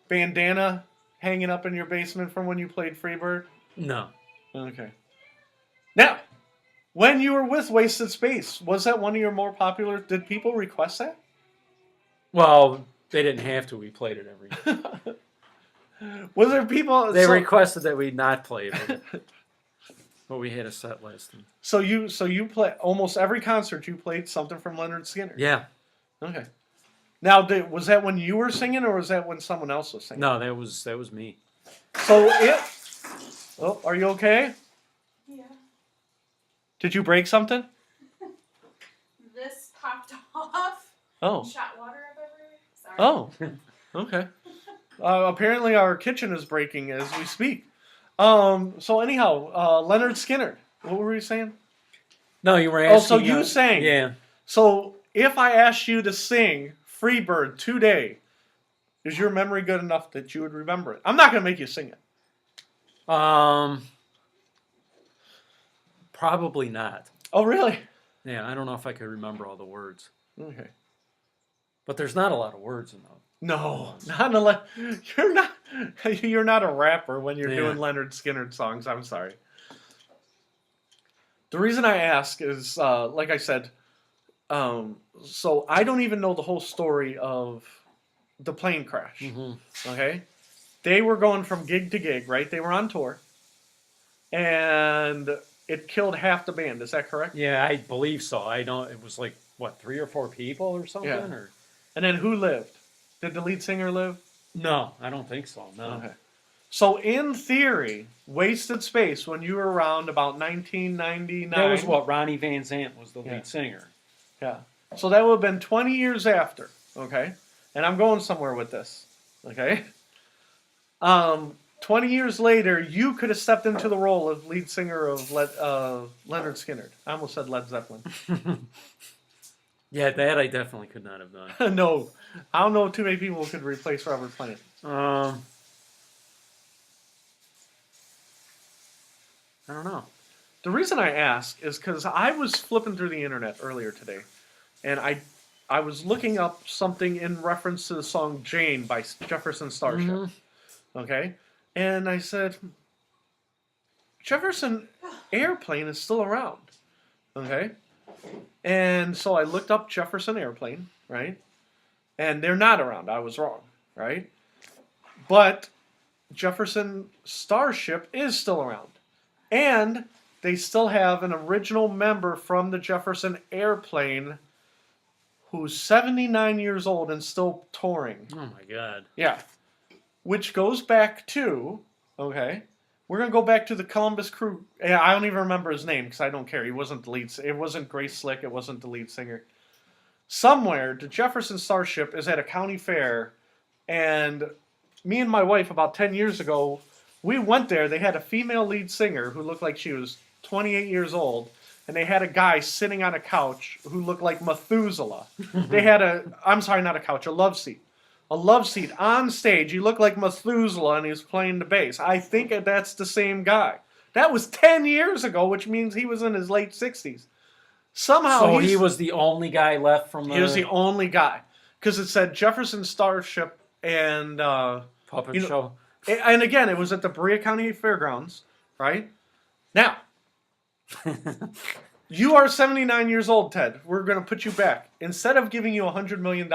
Speaker 1: bandana hanging up in your basement from when you played Freebird?
Speaker 2: No.
Speaker 1: Okay. Now, when you were with Wasted Space, was that one of your more popular? Did people request that?
Speaker 2: Well, they didn't have to. We played it every.
Speaker 1: Was there people?
Speaker 2: They requested that we not play it, but we had a set list.
Speaker 1: So you play almost every concert. You played something from Leonard Skinner.
Speaker 2: Yeah.
Speaker 1: Okay. Now, was that when you were singing, or was that when someone else was singing?
Speaker 2: No, that was me.
Speaker 1: So it. Oh, are you okay?
Speaker 3: Yeah.
Speaker 1: Did you break something?
Speaker 3: This popped off.
Speaker 1: Oh.
Speaker 3: Shot water up everywhere. Sorry.
Speaker 1: Oh. Okay. Apparently, our kitchen is breaking as we speak. So anyhow, Leonard Skinner. What were you saying?
Speaker 2: No, you were asking.
Speaker 1: Oh, so you sang.
Speaker 2: Yeah.
Speaker 1: So if I asked you to sing Freebird today, is your memory good enough that you would remember it? I'm not going to make you sing it.
Speaker 2: Probably not.
Speaker 1: Oh, really?
Speaker 2: Yeah, I don't know if I could remember all the words.
Speaker 1: Okay.
Speaker 2: But there's not a lot of words in them.
Speaker 1: No, not unless you're not a rapper when you're doing Leonard Skinner songs. I'm sorry. The reason I ask is, like I said, so I don't even know the whole story of the plane crash.
Speaker 2: Mm-hmm.
Speaker 1: Okay, they were going from gig to gig, right? They were on tour, and it killed half the band. Is that correct?
Speaker 2: Yeah, I believe so. I don't. It was like what, 3 or 4 people or something,
Speaker 1: Yeah.
Speaker 2: or.
Speaker 1: And then who lived? Did the lead singer live?
Speaker 2: No, I don't think so. No.
Speaker 1: Okay. So in theory, Wasted Space, when you were around about 1999.
Speaker 2: That was what Ronnie Van Zant was the lead
Speaker 1: Yeah.
Speaker 2: singer.
Speaker 1: Yeah. So that would have been 20 years after. Okay. And I'm going somewhere with this. Okay. 20 years later, you could have stepped into the role of lead singer of Leonard Skinner. I almost said Led Zeppelin.
Speaker 2: Yeah, that I definitely could not have done.
Speaker 1: No. I don't know too many people who could replace Robert Plant.
Speaker 2: I don't know.
Speaker 1: The reason I ask is because I was flipping through the internet earlier today, and I was looking up something in reference to the song Jane by Jefferson Starship.
Speaker 2: Mm-hmm.
Speaker 1: Okay? And I said, Jefferson Airplane is still around. Okay? And so I looked up Jefferson Airplane, right? And they're not around. I was wrong, right? But Jefferson Starship is still around. And they still have an original member from the Jefferson Airplane who's 79 years old and still touring.
Speaker 2: Oh my God.
Speaker 1: Yeah. Which goes back to, okay, we're going to go back to the Columbus Crew. Yeah, I don't even remember his name because I don't care. He wasn't the lead. It wasn't Grace Slick. It wasn't the lead singer. Somewhere, the Jefferson Starship is at a county fair, and me and my wife, about 10 years ago, we went there. They had a female lead singer who looked like she was 28 years old, and they had a guy sitting on a couch who looked like Methuselah. They had I'm sorry, not a couch, a love seat. A love seat on stage. He looked like Methuselah, and he was playing the bass. I think that's the same guy. That was 10 years ago, which means he was in his late 60s. Somehow
Speaker 2: so he was the only guy left from the...
Speaker 1: He was the only guy. Because it said Jefferson Starship and...
Speaker 2: puppet show.
Speaker 1: And again, it was at the Berea County Fairgrounds, right? Now, you are 79 years old, Ted. We're going to put you back. Instead of giving you $100 million,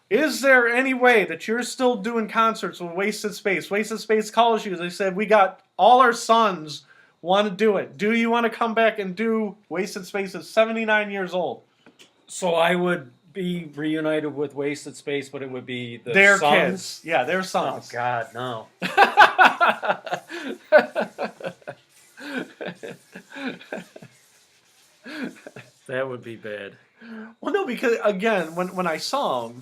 Speaker 1: is there any way that you're still doing concerts with Wasted Space? Wasted Space calls you. They said, we got all our sons want to do it. Do you want to come back and do Wasted Space at 79 years old?
Speaker 2: So I would be reunited with Wasted Space, but it would be
Speaker 1: their
Speaker 2: sons?
Speaker 1: kids. Yeah, their sons.
Speaker 2: Oh, God, no. That would be bad.
Speaker 1: Well, no, because, again, when I saw him,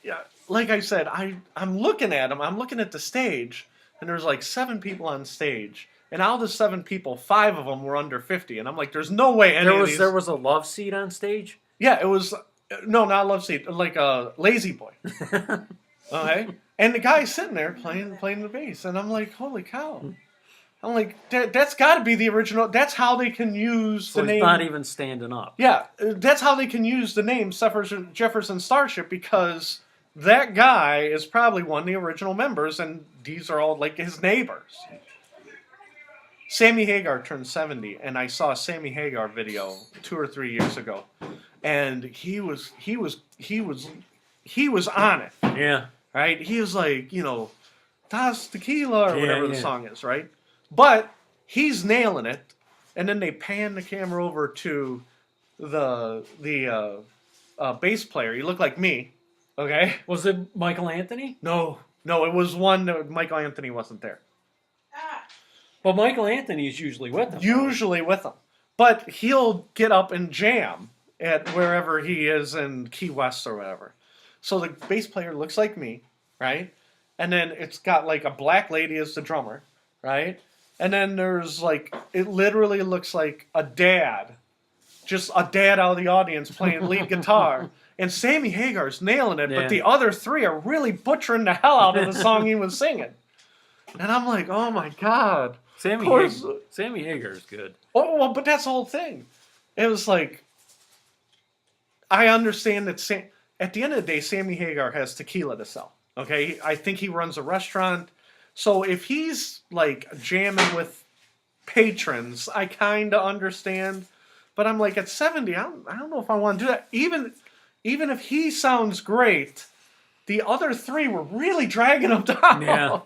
Speaker 1: yeah, like I said, I'm looking at him. I'm looking at the stage, and there's like 7 people on stage. And out of the 7 people, 5 of them were under 50. And I'm like, there's no way any of these...
Speaker 2: There was a love seat on stage?
Speaker 1: Yeah, it was... No, not a love seat. Like a lazy boy. Okay, and the guy's sitting there playing the bass, and I'm like, holy cow! I'm like, that's got to be the original. That's how they can use
Speaker 2: So
Speaker 1: the
Speaker 2: he's
Speaker 1: name.
Speaker 2: not even standing up.
Speaker 1: Yeah, that's how they can use the name Jefferson Starship, because that guy is probably one of the original members, and these are all like his neighbors. Sammy Hagar turned 70, and I saw a Sammy Hagar video 2 or 3 years ago, and he was on it,
Speaker 2: Yeah.
Speaker 1: right? He was like, Das Tequila or
Speaker 2: Yeah,
Speaker 1: whatever the
Speaker 2: yeah.
Speaker 1: song is, right? But he's nailing it, and then they pan the camera over to the bass player. He looked like me, okay?
Speaker 2: Was it Michael Anthony?
Speaker 1: No, it was one that Michael Anthony wasn't there.
Speaker 3: Ah,
Speaker 2: Well, Michael Anthony is usually with them.
Speaker 1: Usually with him, but he'll get up and jam at wherever he is in Key West or whatever. So the bass player looks like me, right? And then it's got like a black lady as the drummer, right? And then there's like, it literally looks like a dad, just a dad out of the audience playing lead guitar. And Sammy Hagar's nailing it,
Speaker 2: Yeah.
Speaker 1: but the other three are really butchering the hell out of the song he was singing. And I'm like, oh my God.
Speaker 2: Sammy
Speaker 1: Of course.
Speaker 2: Hagar is good.
Speaker 1: Oh, well, but that's the whole thing. It was like, I understand that at the end of the day, Sammy Hagar has tequila to sell. Okay, I think he runs a restaurant. So if he's like jamming with patrons, I kind of understand. But I'm like, at 70, I don't know if I want to do that. Even if he sounds great, the other three were really dragging him down.
Speaker 2: Yeah.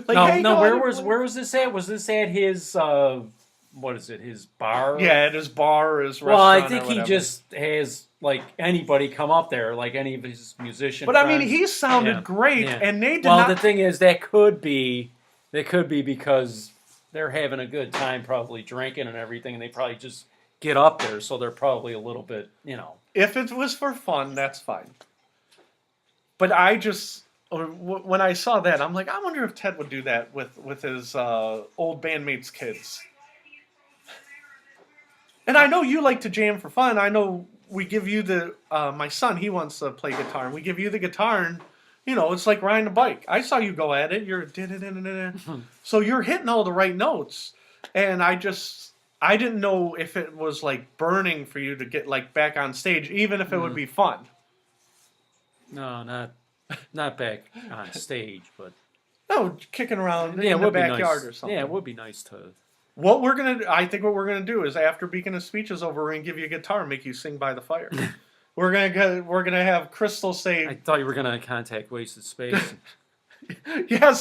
Speaker 1: Like,
Speaker 2: Where was this at? Was this at his what is it? His bar?
Speaker 1: Yeah, at his bar, his restaurant.
Speaker 2: Well, I
Speaker 1: or
Speaker 2: think he
Speaker 1: whatever.
Speaker 2: just has like anybody come up there, like any of his musicians.
Speaker 1: But I mean, he sounded great,
Speaker 2: Yeah.
Speaker 1: and they did
Speaker 2: well,
Speaker 1: not.
Speaker 2: the thing is, that could be because they're having a good time, probably drinking and everything, and they probably just get up there, so they're probably a little bit,
Speaker 1: If it was for fun, that's fine. But when I saw that, I'm like, I wonder if Ted would do that with his old bandmates' kids. And I know you like to jam for fun. I know we give you my son, he wants to play guitar, and we give you the guitar, and, it's like riding a bike. I saw you go at it. You're so you're hitting all the right notes. And I didn't know if it was like burning for you to get like back on stage, even if it would be fun.
Speaker 2: No, not back on stage, but
Speaker 1: No, kicking around
Speaker 2: yeah,
Speaker 1: in
Speaker 2: it
Speaker 1: the
Speaker 2: would be
Speaker 1: backyard
Speaker 2: nice.
Speaker 1: or something.
Speaker 2: Yeah, it would be nice to.
Speaker 1: I think what we're gonna do is after Beacon of Speech is over, we're gonna give you a guitar and make you sing by the fire. we're gonna have Crystal say.
Speaker 2: I thought you were gonna contact Wasted Space.
Speaker 1: Yeah,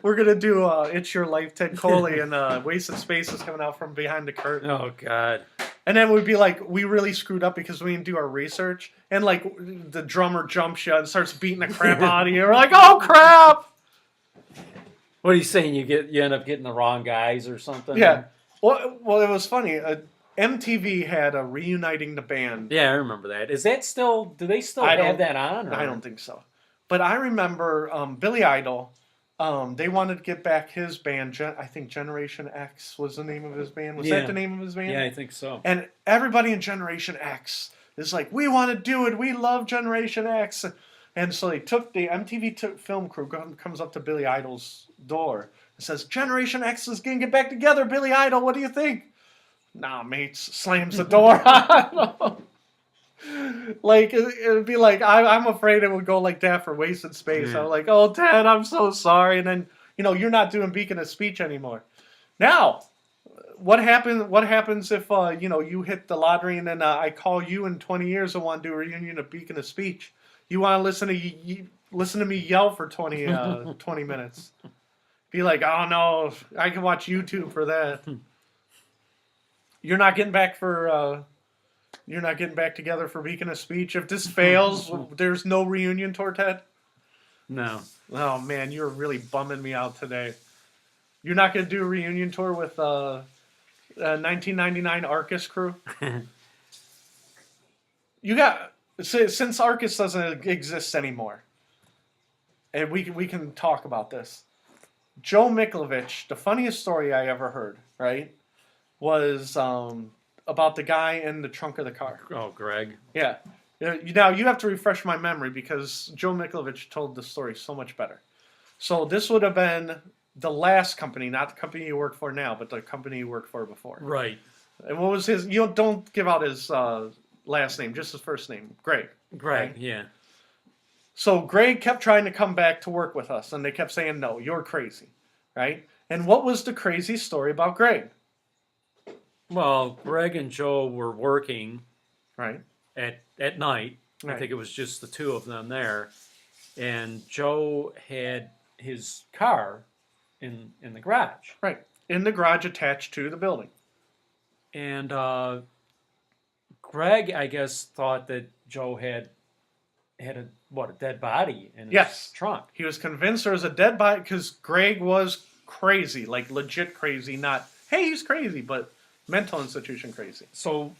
Speaker 1: we're gonna do "It's Your Life," Ted Coley, and "Wasted Space" is coming out from behind the curtain.
Speaker 2: Oh God!
Speaker 1: And then we'd be like, we really screwed up because we didn't do our research, and like the drummer jumps you and starts beating the crap out of you. We're like, oh crap!
Speaker 2: What are you saying? You end up getting the wrong guys or something?
Speaker 1: Yeah. Well, it was funny. MTV had a reuniting the band.
Speaker 2: Yeah, I remember that. Is that still? Do they still
Speaker 1: I
Speaker 2: have
Speaker 1: don't-
Speaker 2: that on? Or?
Speaker 1: I don't think so. But I remember Billy Idol. They wanted to get back his band. I think Generation X was the name of his band. Was that the name of his band?
Speaker 2: Yeah, I think so.
Speaker 1: And everybody in Generation X is like, we want to do it. We love Generation X. And so the MTV film crew comes up to Billy Idol's door and says, Generation X is going to get back together. Billy Idol, what do you think? Nah, mates. Slams the door. Like, it'd be like, I'm afraid it would go like that for Wasted Space.
Speaker 2: Yeah.
Speaker 1: I'm like, oh, Ted, I'm so sorry. And then, you're not doing Beacon of Speech anymore. Now, what happens if, you hit the lottery and then I call you in 20 years and want to do a reunion of Beacon of Speech? You want to listen to me yell for 20 minutes. Be like, oh, no, I can watch YouTube for that. You're not getting back together for Beacon of Speech. If this fails, there's no reunion tour, Ted?
Speaker 2: No.
Speaker 1: Oh, man, you're really bumming me out today. You're not going to do a reunion tour with 1999 Arcus crew? Since Arcus doesn't exist anymore, and we can talk about this. Joe Miklovich, the funniest story I ever heard, right, was about the guy in the trunk of the car.
Speaker 2: Oh, Greg.
Speaker 1: Yeah. Now, you have to refresh my memory because Joe Mikulovich told the story so much better. So this would have been the last company, not the company you work for now, but the company you worked for before.
Speaker 2: Right.
Speaker 1: And what was his? You don't give out his last name, just his first name, Greg.
Speaker 2: Greg,
Speaker 1: right?
Speaker 2: yeah.
Speaker 1: So Greg kept trying to come back to work with us, and they kept saying, no, you're crazy, right? And what was the crazy story about Greg?
Speaker 2: Well, Greg and Joe were working
Speaker 1: Right.
Speaker 2: at night.
Speaker 1: Right.
Speaker 2: I think it was just the two of them there. And Joe had his car in the garage.
Speaker 1: Right. In the garage attached to the building.
Speaker 2: And Greg, I guess, thought that Joe had a dead body in his trunk.
Speaker 1: He was convinced there was a dead body because Greg was crazy, like legit crazy, not, hey, he's crazy, but mental institution crazy.
Speaker 2: So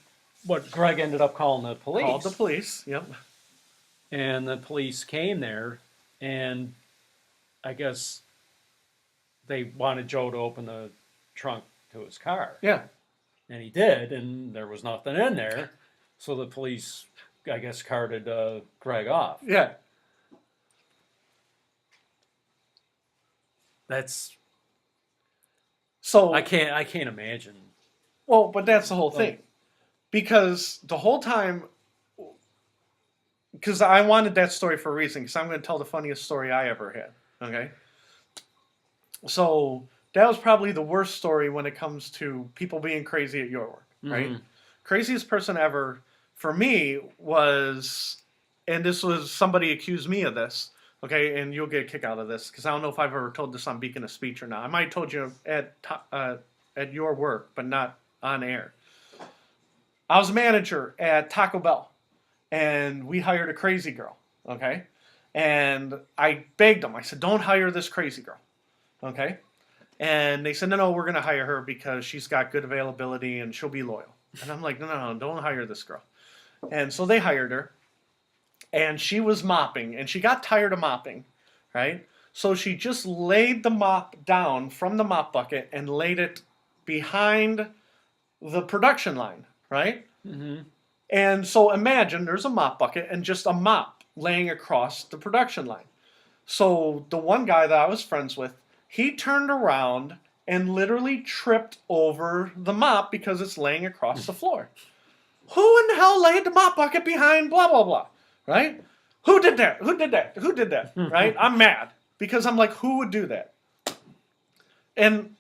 Speaker 2: what Greg ended up calling the police.
Speaker 1: Called the police, yep.
Speaker 2: And the police came there, and I guess they wanted Joe to open the trunk to his car.
Speaker 1: Yeah.
Speaker 2: And he did, and there was nothing in there. So the police, I guess, carted Greg off.
Speaker 1: Yeah.
Speaker 2: That's
Speaker 1: so
Speaker 2: I can't imagine.
Speaker 1: Well, but that's the whole thing. Because the whole time, because I wanted that story for a reason, because I'm going to tell the funniest story I ever had. Okay? So that was probably the worst story when it comes to people being crazy at your work, right?
Speaker 2: Mhm.
Speaker 1: Craziest person ever for me was, and this was, somebody accused me of this, okay, and you'll get a kick out of this, because I don't know if I've ever told this on Beacon of Speech or not. I might have told you at your work, but not on air. I was a manager at Taco Bell, and we hired a crazy girl, okay? And I begged them. I said, don't hire this crazy girl, okay? And they said, no, we're going to hire her because she's got good availability and she'll be loyal. And I'm like, no, don't hire this girl. And so they hired her, and she was mopping, and she got tired of mopping, right? So she just laid the mop down from the mop bucket and laid it behind the production line, right?
Speaker 2: Mm-hmm.
Speaker 1: And so imagine there's a mop bucket and just a mop laying across the production line. So the one guy that I was friends with, he turned around and literally tripped over the mop because it's laying across the floor. Who in the hell laid the mop bucket behind blah, blah, blah, right? Who did that? Who did that? Who did that, right? I'm mad because I'm like, who would do that? And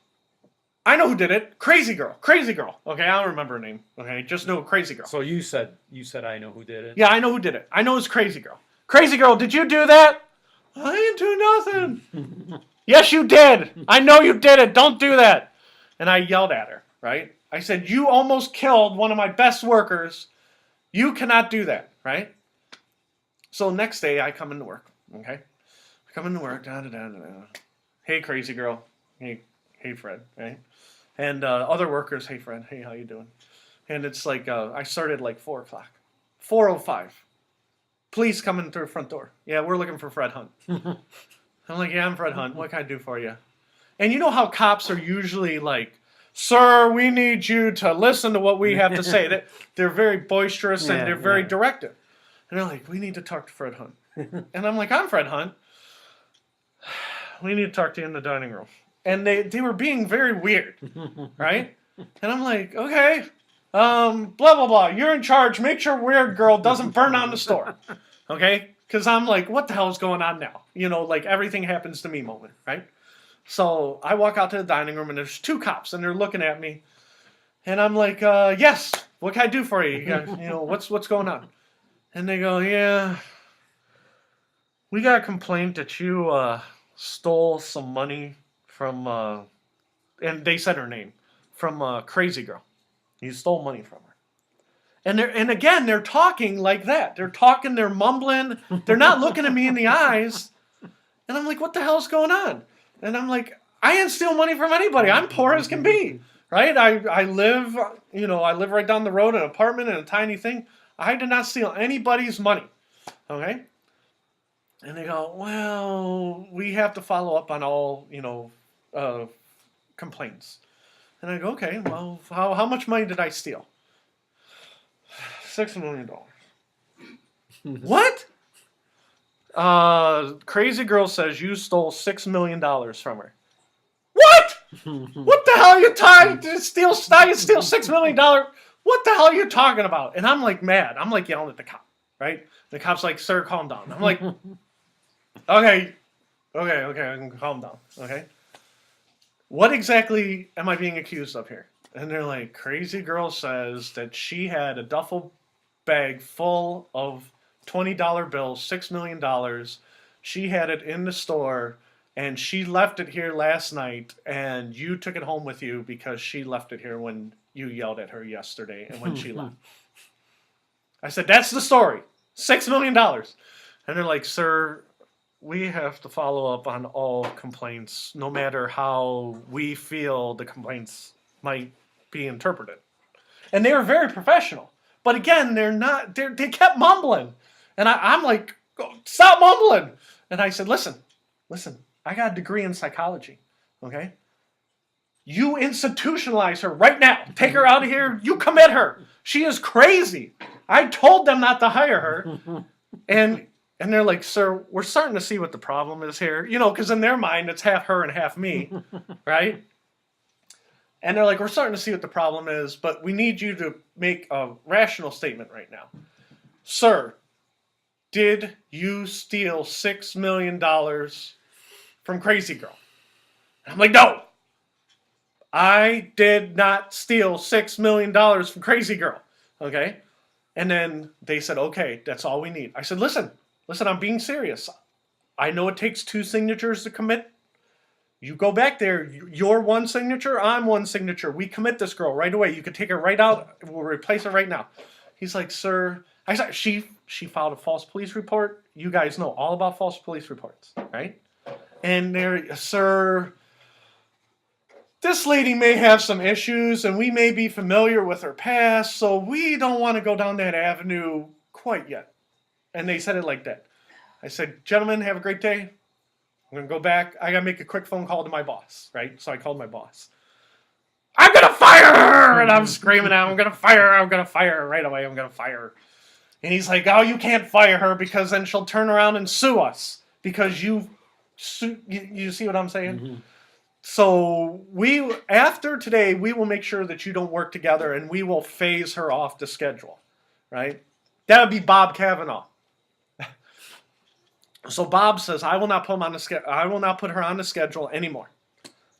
Speaker 1: I know who did it. Crazy girl. Okay, I don't remember her name. Okay, just know crazy girl.
Speaker 2: So you said I know who did it.
Speaker 1: Yeah, I know who did it. I know it's crazy girl. Crazy girl, did you do that? I didn't do nothing. Yes, you did. I know you did it. Don't do that. And I yelled at her, right? I said, you almost killed one of my best workers. You cannot do that, right? So next day I come into work, okay? I come into work, Hey, crazy girl. Hey, Fred, right? And other workers, hey, Fred, hey, how you doing? And it's like, I started like 4 o'clock. 4:05. Please come in through the front door. Yeah, we're looking for Fred Hunt. I'm like, yeah, I'm Fred Hunt. What can I do for you? And you know how cops are usually like, sir, we need you to listen to what we have to say. They're very boisterous and they're very directive. And they're like, we need to talk to Fred Hunt. And I'm like, I'm Fred Hunt. We need to talk to you in the dining room. And they were being very weird, right? And I'm like, okay, blah, blah, blah. You're in charge. Make sure Weird Girl doesn't burn down the store, okay? Because I'm like, what the hell is going on now? You know, like everything happens to me moment, right? So I walk out to the dining room, and there's 2 cops, and they're looking at me. And I'm like, yes, what can I do for you? You know, what's going on? And they go, yeah, we got a complaint that you stole some money from, and they said her name, from Crazy Girl. You stole money from her. And again, they're talking like that. They're talking, they're mumbling. They're not looking at me in the eyes. And I'm like, what the hell's going on? And I'm like, I didn't steal money from anybody. I'm poor as can be, right? I live right down the road in an apartment in a tiny thing. I did not steal anybody's money, okay? And they go, well, we have to follow up on all, complaints. And I go, okay, well, how much money did I steal? $6 million. What? Crazy girl says you stole $6 million from her. What? What the hell are you talking? Now you steal $6 million. What the hell are you talking about? And I'm like mad. I'm like yelling at the cop, right? The cop's like, sir, calm down. I'm like, okay, I can calm down, okay? What exactly am I being accused of here? And they're like, crazy girl says that she had a duffel bag full of $20 bills, $6 million. She had it in the store, and she left it here last night, and you took it home with you because she left it here when you yelled at her yesterday and when she left. I said, that's the story. $6 million. And they're like, sir, we have to follow up on all complaints, no matter how we feel the complaints might be interpreted. And they were very professional. But again, they kept mumbling. And I'm like, stop mumbling. And I said, listen, I got a degree in psychology, okay? You institutionalize her right now. Take her out of here. You commit her. She is crazy. I told them not to hire her. And they're like, sir, we're starting to see what the problem is here. You know, because in their mind, it's half her and half me, right? And they're like, we're starting to see what the problem is, but we need you to make a rational statement right now. Sir, did you steal $6 million from Crazy Girl? And I'm like, no. I did not steal $6 million from Crazy Girl. Okay? And then they said, okay, that's all we need. I said, listen, I'm being serious. I know it takes 2 signatures to commit. You go back there, you're 1 signature, I'm 1 signature. We commit this girl right away. You can take her right out. We'll replace her right now. He's like, sir, I said, she filed a false police report. You guys know all about false police reports, right? And they're, sir, this lady may have some issues, and we may be familiar with her past, so we don't want to go down that avenue quite yet. And they said it like that. I said, gentlemen, have a great day. I'm going to go back. I got to make a quick phone call to my boss, right? So I called my boss. I'm going to fire her! And I'm screaming out, I'm going to fire her right away. I'm going to fire her. And he's like, oh, you can't fire her because then she'll turn around and sue us because you see what I'm saying? Mm-hmm. So after today, we will make sure that you don't work together and we will phase her off the schedule, right? That would be Bob Kavanaugh. So Bob says, I will not put her on the schedule anymore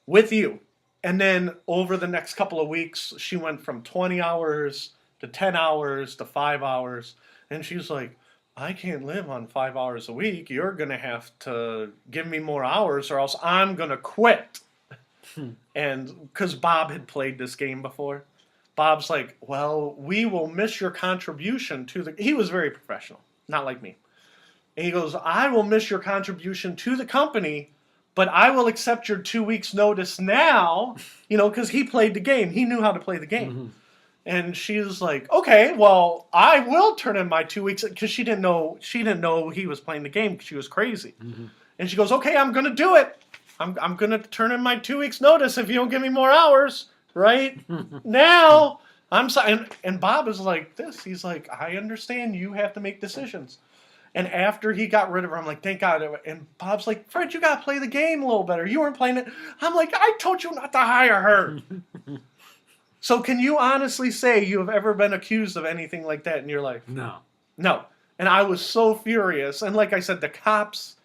Speaker 1: with you. And then over the next couple of weeks, she went from 20 hours to 10 hours to 5 hours. And she's like, I can't live on 5 hours a week. You're going to have to give me more hours or else I'm going to quit. And because Bob had played this game before, Bob's like, well, we will miss your contribution to he was very professional, not like me. And he goes, I will miss your contribution to the company, but I will accept your 2 weeks notice now, because he played the game. He knew how to play the game. Mm-hmm. And she's like, okay, well, I will turn in my 2 weeks because she didn't know he was playing the game because she was crazy. Mm-hmm. And she goes, okay, I'm going to do it. I'm going to turn in my 2 weeks notice if you don't give me more hours right now. I'm sorry. And Bob is like this. He's like, I understand you have to make decisions. And after he got rid of her, I'm like, thank God. And Bob's like, Fred, you got to play the game a little better. You weren't playing it. I'm like, I told you not to hire her. So can you honestly say you have ever been accused of anything like that in your life?
Speaker 2: No.
Speaker 1: And I was so furious. And like I said, the cops,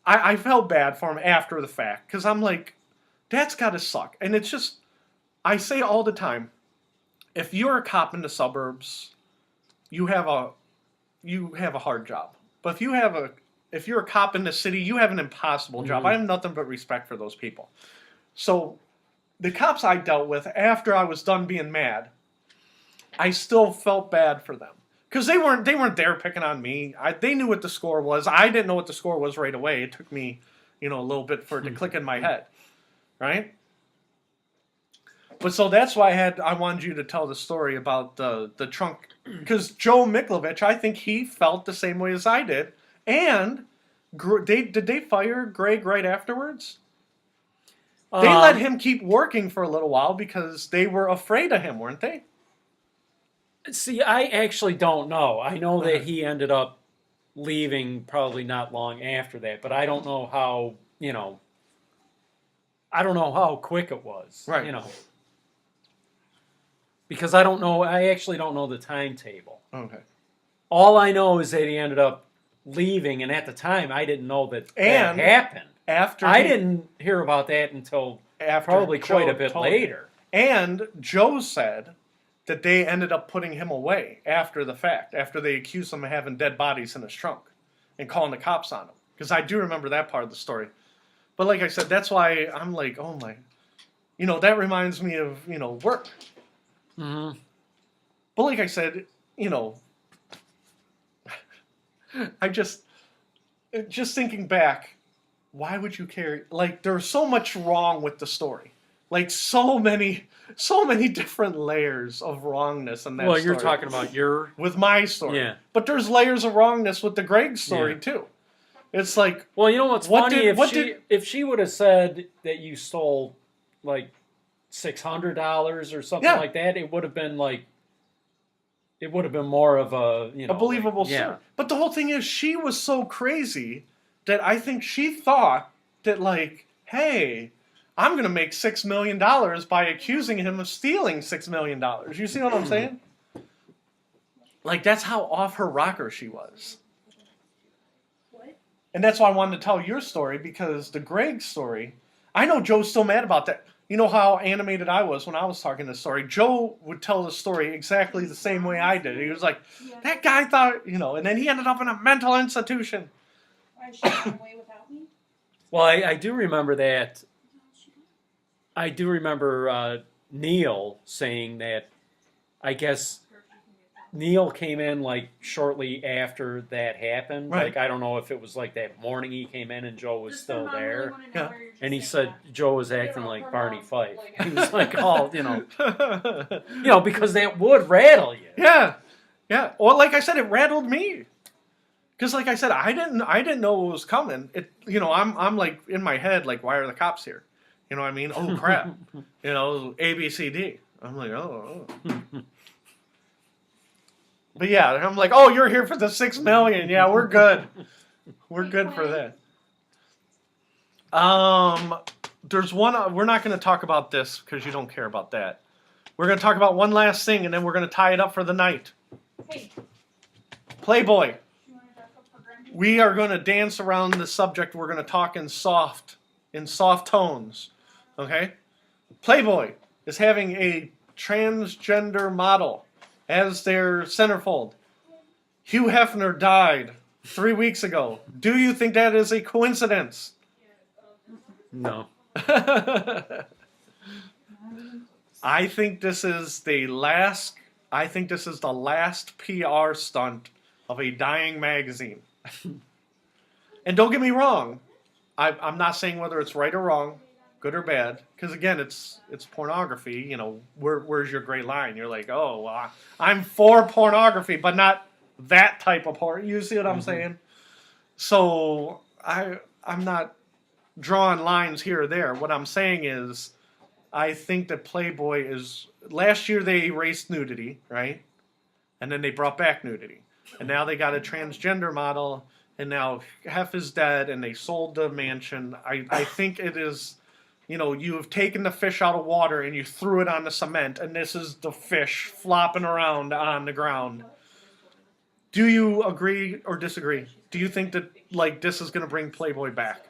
Speaker 1: I felt bad for them after the fact. Because I'm like, that's got to suck. And it's just, I say all the time, if you're a cop in the suburbs, you have a hard job. But if you're a cop in the city, you have an impossible job. Mm-hmm. I have nothing but respect for those people. So the cops I dealt with, after I was done being mad, I still felt bad for them. Because they weren't there picking on me. They knew what the score was. I didn't know what the score was right away. It took me, a little bit for it to click in my head. Right? But so that's why I wanted you to tell the story about the trunk. Because Joe Miklovich, I think he felt the same way as I did. And did they fire Greg right afterwards? They let him keep working for a little while because they were afraid of him, weren't they?
Speaker 2: See, I actually don't know. I know that
Speaker 1: Uh-huh.
Speaker 2: he ended up leaving probably not long after that, but I don't know how, I don't know how quick it was,
Speaker 1: Right.
Speaker 2: because I don't know, I actually don't know the timetable.
Speaker 1: Okay.
Speaker 2: All I know is that he ended up leaving, and at the time, I didn't know that
Speaker 1: And
Speaker 2: happened.
Speaker 1: After
Speaker 2: I didn't hear about that until probably quite a bit later.
Speaker 1: And Joe said that they ended up putting him away after the fact, after they accused him of having dead bodies in his trunk and calling the cops on him. Because I do remember that part of the story. But like I said, that's why I'm like, oh my, that reminds me of, work.
Speaker 2: Mm-hmm.
Speaker 1: But like I said, I just thinking back, why would you carry, like, there's so much wrong with the story. Like, so many different layers of wrongness in that story.
Speaker 2: Well, you're talking about
Speaker 1: with my story.
Speaker 2: Yeah.
Speaker 1: But there's layers of wrongness with the Greg story, too. It's like...
Speaker 2: Well, you know what's funny? If she would have said that you stole, like, $600 or something like that, it would have been, like... It would have been more of a,
Speaker 1: a believable story. But the whole thing is, she was so crazy that I think she thought that, like, hey, I'm going to make $6 million by accusing him of stealing $6 million. You see what I'm saying? Like, that's how off her rocker she was.
Speaker 3: What?
Speaker 1: And that's why I wanted to tell your story, because the Greg story, I know Joe's still mad about that. You know how animated I was when I was talking this story? Joe would tell the story exactly the same way I did. He was like, that guy thought, and then he ended up in a mental institution.
Speaker 3: Why she ran away without me?
Speaker 2: Well, I do remember that. I do remember Neil saying that, I guess Neil came in like shortly after that happened.
Speaker 1: Right.
Speaker 2: Like, I don't know if it was like that morning he came in and Joe was
Speaker 3: Just
Speaker 2: still
Speaker 3: the mom
Speaker 2: there.
Speaker 3: really wanna know
Speaker 1: Yeah.
Speaker 3: where you're just
Speaker 2: And he
Speaker 3: saying
Speaker 2: said
Speaker 3: that.
Speaker 2: Joe was acting like
Speaker 3: her
Speaker 2: Barney
Speaker 3: mom,
Speaker 2: Fife.
Speaker 3: like-
Speaker 2: He was like, all, because that would rattle you.
Speaker 1: Yeah. Yeah. Well, like I said, it rattled me. Because, like I said, I didn't know what was coming. I'm like in my head, like, why are the cops here? You know what I mean? Oh crap! A, B, C, D. I'm like, oh. But yeah, I'm like, oh, you're here for the $6 million. Yeah, we're good. We're good for that. There's one. We're not going to talk about this because you don't care about that. We're going to talk about one last thing, and then we're going to tie it up for the night.
Speaker 3: Hey,
Speaker 1: Playboy.
Speaker 3: you want to back up for Grandy?
Speaker 1: We are going to dance around the subject. We're going to talk in soft tones. Okay? Playboy is having a transgender model as their centerfold. Hugh Hefner died 3 weeks ago. Do you think that is a coincidence?
Speaker 2: No.
Speaker 1: I think this is the last PR stunt of a dying magazine. And don't get me wrong, I'm not saying whether it's right or wrong, good or bad, because again, it's pornography. Where's your gray line? You're like, oh, well, I'm for pornography, but not that type of porn. You see what I'm saying? So I'm not drawing lines here or there. What I'm saying is, I think that Playboy is... Last year they erased nudity, right? And then they brought back nudity. And now they got a transgender model, and now Hef is dead, and they sold the mansion. I think it is... you have taken the fish out of water and you threw it on the cement, and this is the fish flopping around on the ground. Do you agree or disagree? Do you think that, like, this is going to bring Playboy back?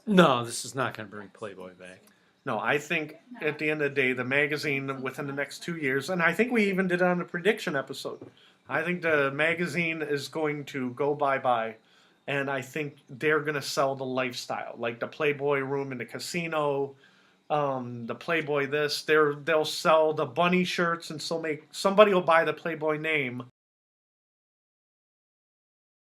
Speaker 2: No, this is not going to bring Playboy back.
Speaker 1: No, I think at the end of the day, the magazine within the next 2 years, and I think we even did it on the prediction episode, I think the magazine is going to go bye-bye, and I think they're going to sell the lifestyle, like the Playboy room in the casino, the Playboy this. They'll sell the bunny shirts, and somebody will buy the Playboy name